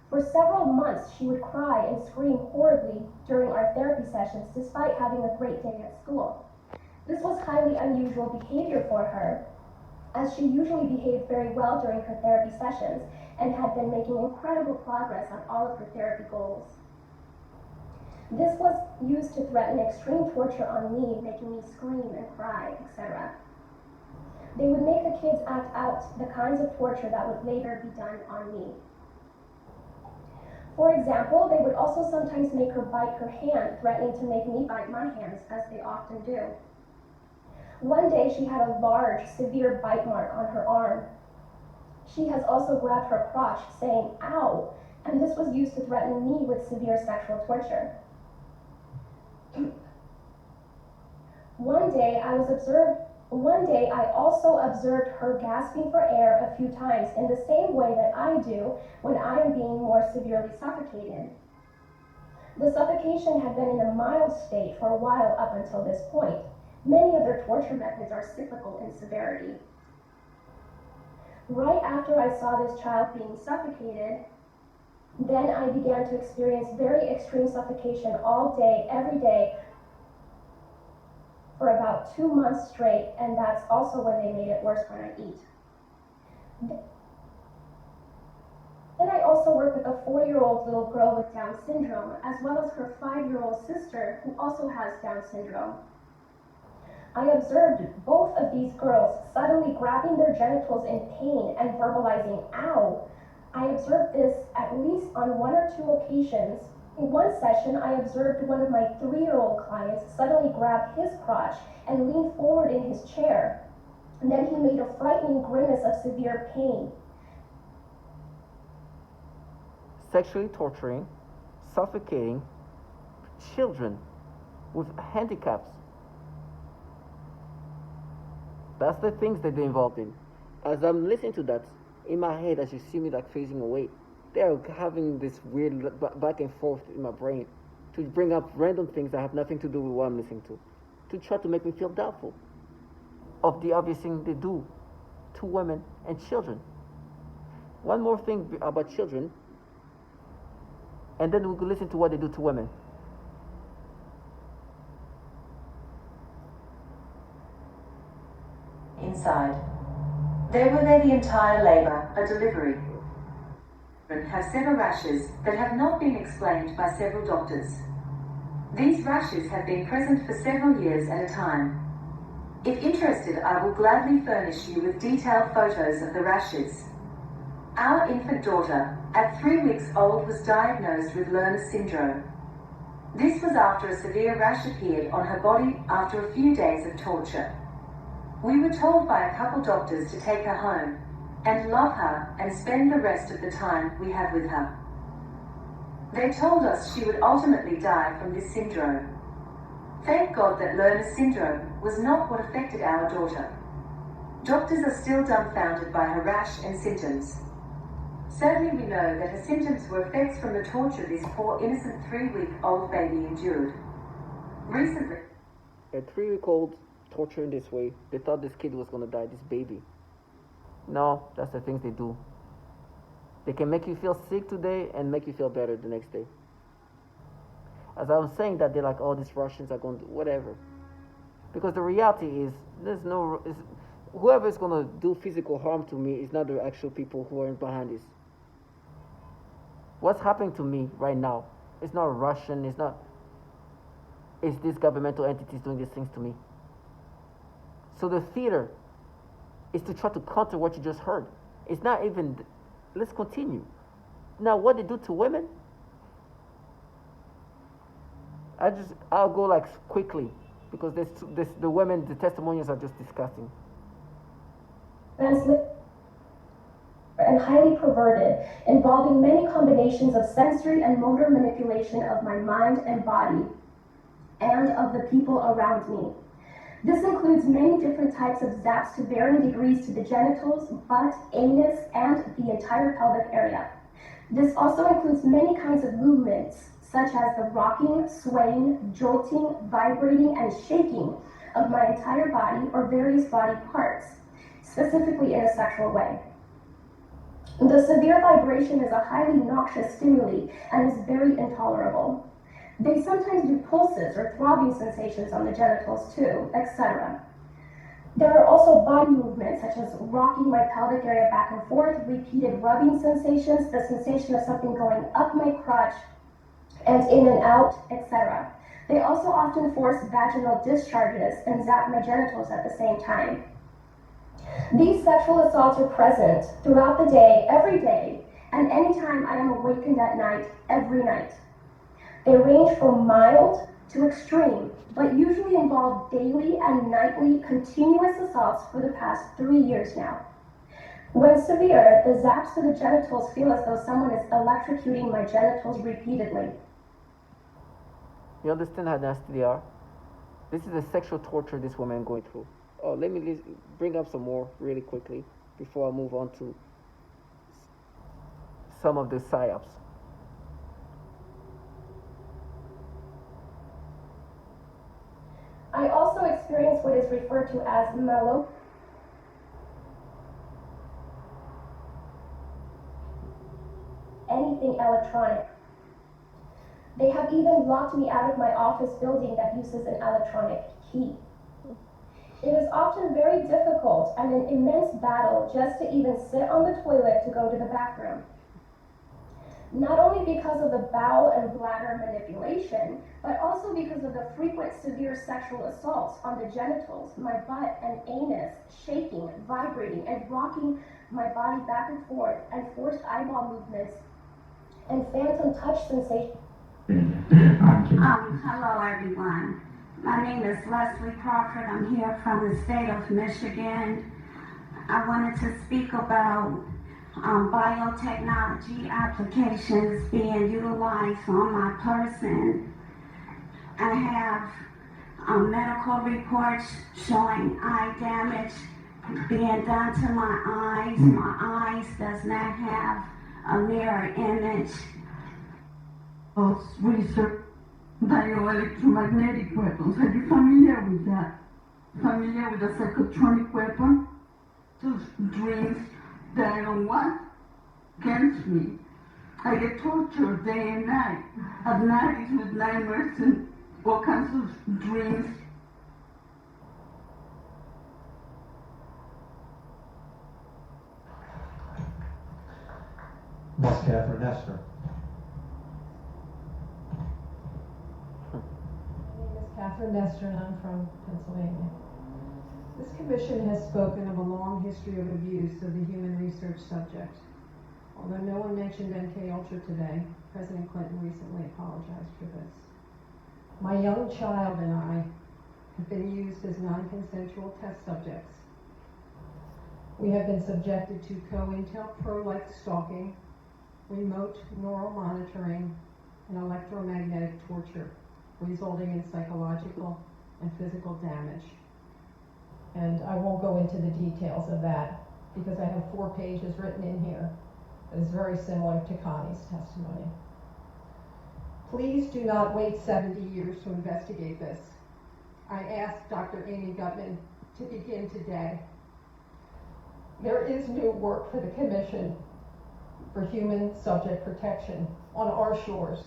For several months, she would cry and scream horribly during our therapy sessions despite having a great day at school. This was highly unusual behavior for her, as she usually behaved very well during her therapy sessions and had been making incredible progress on all of her therapy goals. This was used to threaten extreme torture on me, making me scream and cry, etc. They would make the kids act out the kinds of torture that would later be done on me. For example, they would also sometimes make her bite her hand, threatening to make me bite my hands, as they often do. One day, she had a large, severe bite mark on her arm. She has also grabbed her crotch, saying, "Ow," and this was used to threaten me with severe sexual torture. One day I also observed her gasping for air a few times in the same way that I do when I am being more severely suffocated. The suffocation had been in a mild state for a while up until this point. Many of their torture methods are cyclical in severity. Right after I saw this child being suffocated, then I began to experience very extreme suffocation all day, every day, for about 2 months straight, and that's also when they made it worse when I eat. Then I also work with a 4-year-old little girl with Down syndrome, as well as her 5-year-old sister, who also has Down syndrome. I observed both of these girls suddenly grabbing their genitals in pain and verbalizing, "Ow." I observed this at least on 1 or 2 occasions. In one session, I observed one of my 3-year-old clients suddenly grab his crotch and lean forward in his chair. And then he made a frightening grimace of severe pain. Sexually torturing, suffocating children with handicaps. That's the things that they're involved in. As I'm listening to that, in my head, as you see me like phasing away, they're having this weird back and forth in my brain to bring up random things that have nothing to do with what I'm listening to try to make me feel doubtful of the obvious thing they do to women and children. One more thing about children, and then we could listen to what they do to women. Inside. They were there the entire labour, a delivery. Have several rashes that have not been explained by several doctors. These rashes have been present for several years at a time. If interested, I will gladly furnish you with detailed photos of the rashes. Our infant daughter, at 3 weeks old, was diagnosed with Lerner syndrome. This was after a severe rash appeared on her body after a few days of torture. We were told by a couple doctors to take her home and love her and spend the rest of the time we have with her. They told us she would ultimately die from this syndrome. Thank God that Lerner syndrome was not what affected our daughter. Doctors are still dumbfounded by her rash and symptoms. Sadly, we know that her symptoms were effects from the torture this poor innocent 3-week-old baby endured. Recently, a 3-week-old tortured in this way, they thought this kid was going to die, this baby. No, that's the things they do. They can make you feel sick today and make you feel better the next day. As I was saying that, they're like, oh, these Russians are going to do whatever. Because the reality is, whoever is going to do physical harm to me is not the actual people who are behind this. What's happening to me right now, it's not Russian, it's these governmental entities doing these things to me. So the theater is to try to counter what you just heard. It's not even, let's continue. Now, what they do to women, I'll go like quickly, because the women, the testimonials are just disgusting. And highly perverted, involving many combinations of sensory and motor manipulation of my mind and body, and of the people around me. This includes many different types of zaps to varying degrees to the genitals, butt, anus, and the entire pelvic area. This also includes many kinds of movements, such as the rocking, swaying, jolting, vibrating, and shaking of my entire body or various body parts, specifically in a sexual way. The severe vibration is a highly noxious stimuli and is very intolerable. They sometimes do pulses or throbbing sensations on the genitals too, etc. There are also body movements such as rocking my pelvic area back and forth, repeated rubbing sensations, the sensation of something going up my crotch and in and out, etc. They also often force vaginal discharges and zap my genitals at the same time. These sexual assaults are present throughout the day, every day, and anytime I am awakened at night, every night. They range from mild to extreme, but usually involve daily and nightly continuous assaults for the past 3 years now. When severe, the zaps to the genitals feel as though someone is electrocuting my genitals repeatedly. You understand how nasty they are? This is the sexual torture this woman is going through. Oh, let me bring up some more really quickly before I move on to some of the psyops. I also experienced what is referred to as anything electronic. They have even locked me out of my office building that uses an electronic key. It is often very difficult and an immense battle just to even sit on the toilet to go to the bathroom. Not only because of the bowel and bladder manipulation, but also because of the frequent severe sexual assaults on the genitals, my butt and anus, shaking, vibrating, and rocking my body back and forth, and forced eyeball movements, and phantom touch sensation. Hello everyone. My name is Leslie Crawford. I'm here from the state of Michigan. I wanted to speak about biotechnology applications being utilized on my person. I have medical reports showing eye damage being done to my eyes does not have a mirror image. Research bioelectromagnetic weapons. Are you familiar with that? Familiar with the psychotronic weapon? Those dreams that I don't want against me. I get tortured day and night. At night it's with nightmares and all kinds of dreams. Miss Catherine Nestor. My name is Catherine Nestor and I'm from Pennsylvania. This commission has spoken of a long history of abuse of the human research subject. Although no one mentioned MKUltra today, President Clinton recently apologized for this. My young child and I have been used as non-consensual test subjects. We have been subjected to COINTELPRO-like stalking, remote neural monitoring, and electromagnetic torture, resulting in psychological and physical damage. And I won't go into the details of that because I have 4 pages written in here that is very similar to Connie's testimony. Please do not wait 70 years to investigate this. I ask Dr. Amy Gutmann to begin today. There is new work for the Commission for Human Subject Protection on our shores.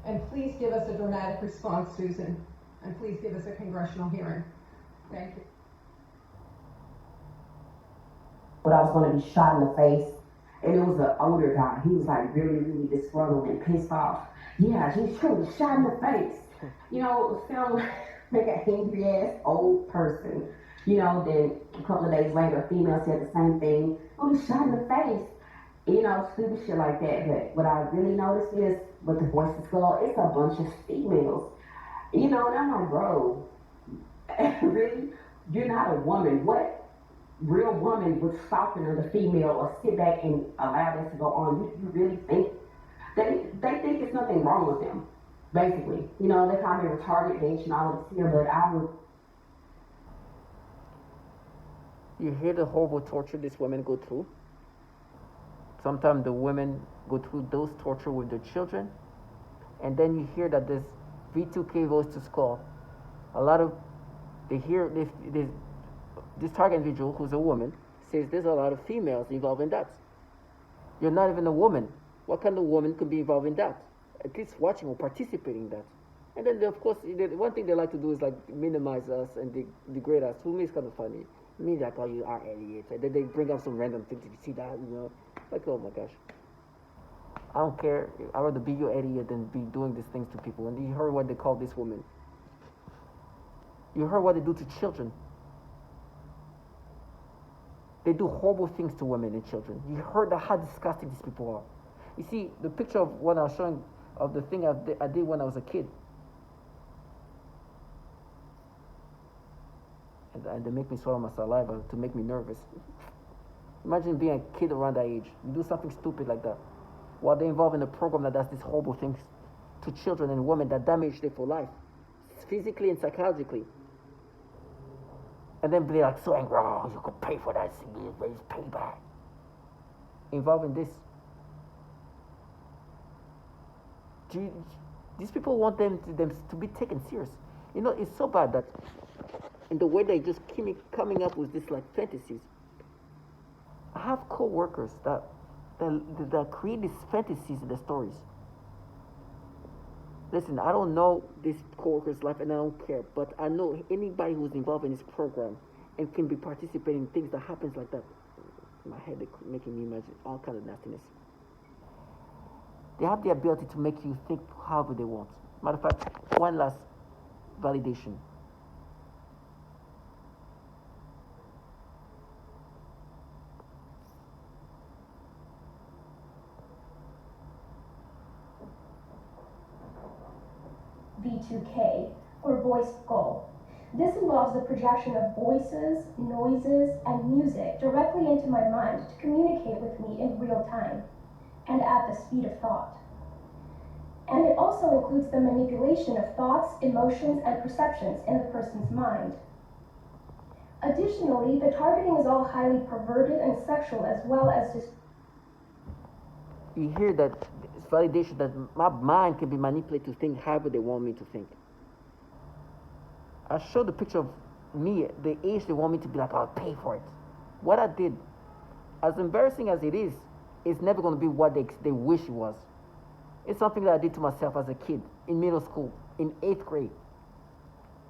And please give us a dramatic response, Susan, and please give us a congressional hearing. Thank you. But I was going to be shot in the face, and it was an older guy. He was like really disgruntled and pissed off. Yeah, he was shot in the face. You know, sound like an angry ass old person. You know, then a couple of days later, a female said the same thing. Oh, he shot in the face. You know, stupid shit like that. But what I really noticed is, with the Voices Club, it's a bunch of females. You know, and I'm like, bro, really? You're not a woman. What real woman would soften on the female or sit back and allow this to go on? You really think? They think there's nothing wrong with them, basically. You know, they call me retarded bitch and all of this here, but I would. You hear the horrible torture these women go through. Sometimes the women go through those torture with their children, and then you hear that this V2K Voice to Skull, a lot of, they hear this target individual who's a woman says there's a lot of females involved in that. You're not even a woman. What kind of woman could be involved in that? At least watching or participating in that. And then, of course, one thing they like to do is like minimize us and degrade us. To me, it's kind of funny. Me, they call you our idiots. And then they bring up some random thing. Did you see that? You know, like, oh my gosh. I don't care. I'd rather be your idiot than be doing these things to people. And you heard what they call this woman. You heard what they do to children. They do horrible things to women and children. You heard how disgusting these people are. You see, the picture of what I was showing of the thing I did when I was a kid. And they make me swallow my saliva to make me nervous. Imagine being a kid around that age. You do something stupid like that. While they're involved in a program that does these horrible things to children and women that damage them for life. Physically and psychologically. And then be like so angry, oh, you could pay for that, raise payback. Involved in this. These people want them to be taken serious. You know, it's so bad that in the way they just keep coming up with this like fantasies. I have co-workers that create these fantasies in the stories. Listen, I don't know this co-worker's life and I don't care, but I know anybody who's involved in this program and can be participating in things that happens like that. My head is making me imagine all kind of nastiness. They have the ability to make you think however they want. Matter of fact, one last validation. V2K, or voice goal. This involves the projection of voices, noises, and music directly into my mind to communicate with me in real time and at the speed of thought. And it also includes the manipulation of thoughts, emotions, and perceptions in the person's mind. Additionally, the targeting is all highly perverted and sexual, as well as You hear that it's validation that my mind can be manipulated to think however they want me to think. I showed the picture of me, the age they want me to be like, I'll pay for it. What I did, as embarrassing as it is, it's never going to be what they wish it was. It's something that I did to myself as a kid in middle school, in 8th grade,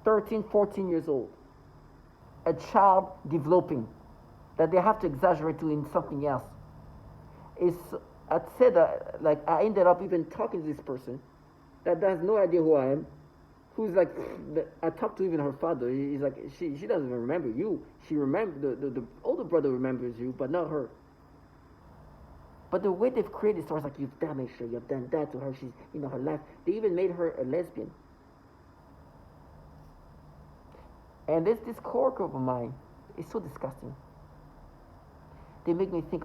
13, 14 years old. A child developing that they have to exaggerate to in something else. I'd say that, like, I ended up even talking to this person that has no idea who I am, who's like, I talked to even her father. He's like, she doesn't even remember you. She remembers, the older brother remembers you, but not her. But the way they've created stories like, you've damaged her, you've done that to her, she's, her life. They even made her a lesbian. And this coworker of mine is so disgusting. They make me think,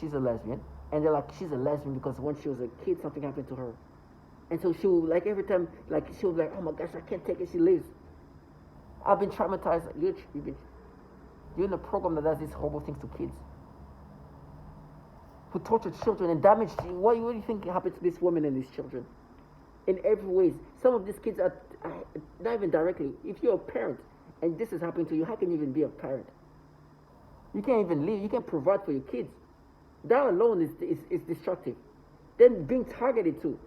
she's a lesbian. And they're like, she's a lesbian because when she was a kid, something happened to her. And so she'll, like, every time, like, she'll be like, oh my gosh, I can't take it, she leaves. I've been traumatized. You're in a program that does these horrible things to kids. Who torture children and damage. What do you think happened to these women and these children? In every way. Some of these kids are not even directly. If you're a parent and this is happening to you, how can you even be a parent? You can't even live. You can't provide for your kids. That alone is destructive. Then being targeted too.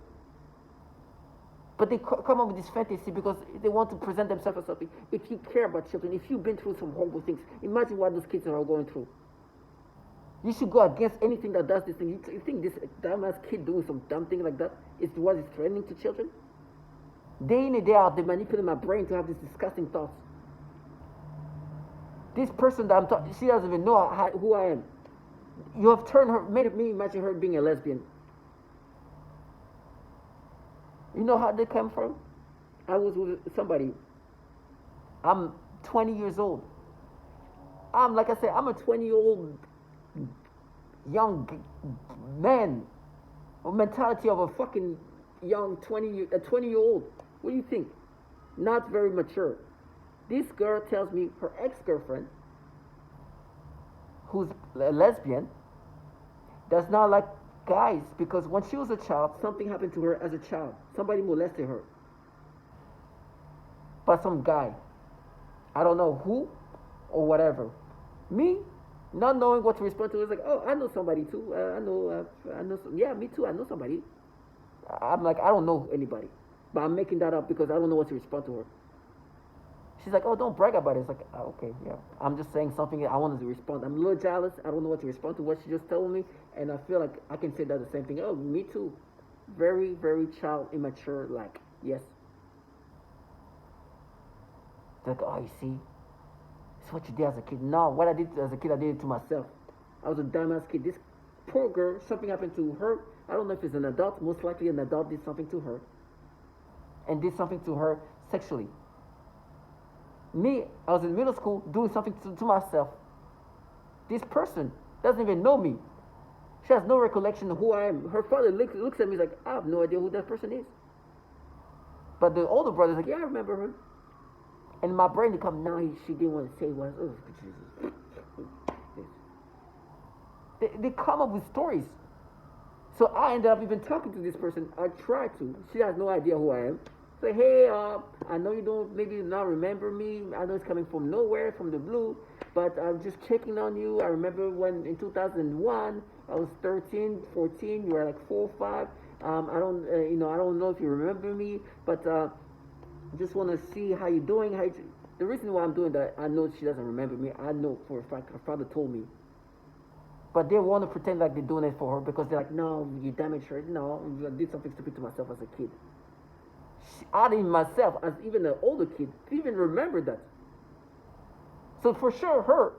But they come up with this fantasy because they want to present themselves as something. If you care about children, if you've been through some horrible things, imagine what those kids are going through. You should go against anything that does this thing. You think this dumbass kid doing some dumb thing like that is what is threatening to children? Day in and day out, they manipulate my brain to have these disgusting thoughts. This person that I'm talking, she doesn't even know who I am. You have made me imagine her being a lesbian. You know how they come from? I was with somebody. I'm 20 years old. Like I said, I'm a 20-year-old young man. A mentality of a fucking young 20-year-old. What do you think? Not very mature. This girl tells me her ex-girlfriend, who's a lesbian, does not like guys because when she was a child, something happened to her as a child. Somebody molested her. By some guy. I don't know who or whatever. Me, not knowing what to respond to, is like, oh, I know somebody too. Yeah, me too. I know somebody. I'm like, I don't know anybody. But I'm making that up because I don't know what to respond to her. She's like, oh, don't brag about it. It's like, oh, okay, yeah. I'm just saying something I wanted to respond. I'm a little jealous. I don't know what to respond to what she just told me. And I feel like I can say that the same thing. Oh, me too. Very, very child immature, like, yes. It's like, oh, you see? It's what you did as a kid. No, what I did as a kid, I did it to myself. I was a dumbass kid. This poor girl, something happened to her. I don't know if it's an adult. Most likely an adult did something to her. And did something to her sexually. Me, I was in middle school doing something to myself. This person doesn't even know me. She has no recollection of who I am. Her father looks at me like, I have no idea who that person is. But the older brother's like, yeah, I remember her. And my brain become, no, she didn't want to say what. Oh, Jesus. They come up with stories. So I ended up even talking to this person. I tried to. She has no idea who I am. Say, hey, I know you don't maybe not remember me. I know it's coming from nowhere, from the blue, but I'm just checking on you. I remember when in 2001, I was 13, 14. You were like 4 or 5. I don't know if you remember me, but just want to see how you're doing. The reason why I'm doing that, I know she doesn't remember me. I know for a fact her father told me. But they want to pretend like they're doing it for her because they're like, no, you damaged her. No, I did something stupid to myself as a kid. I didn't myself, as even an older kid, didn't even remember that. So for sure,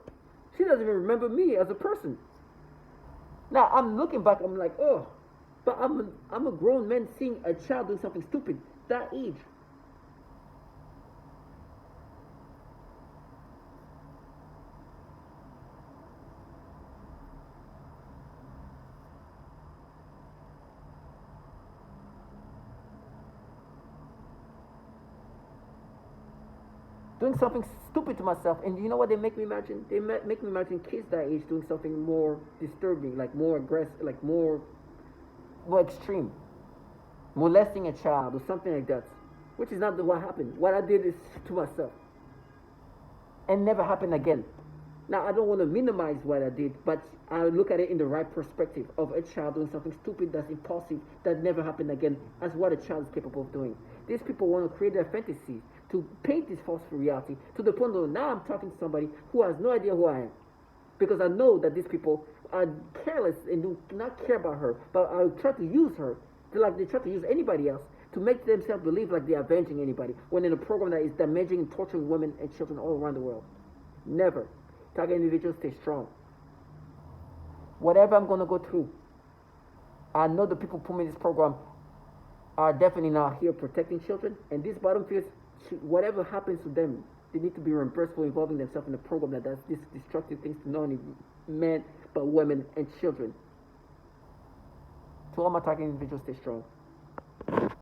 she doesn't even remember me as a person. Now I'm looking back, I'm like, oh, but I'm a grown man seeing a child doing something stupid that age. doing something stupid to myself, and you know what they make me imagine? They make me imagine kids that age doing something more disturbing, like more aggressive, like more extreme, molesting a child or something like that, which is not what happened. What I did is to myself, and never happened again. Now, I don't want to minimize what I did, but I look at it in the right perspective of a child doing something stupid that's impulsive, that never happened again, as what a child is capable of doing. These people want to create their fantasy, to paint this false reality, to the point where now I'm talking to somebody who has no idea who I am. Because I know that these people are careless and do not care about her, but I try to use her, like they try to use anybody else, to make themselves believe like they're avenging anybody, when in a program that is damaging and torturing women and children all around the world. Never. Target individuals, stay strong. Whatever I'm going to go through, I know the people who put me in this program are definitely not here protecting children, and these bottom feeders, whatever happens to them, they need to be reimbursed for involving themselves in a program that does these destructive things to not only men, but women and children. To all my target individuals, stay strong.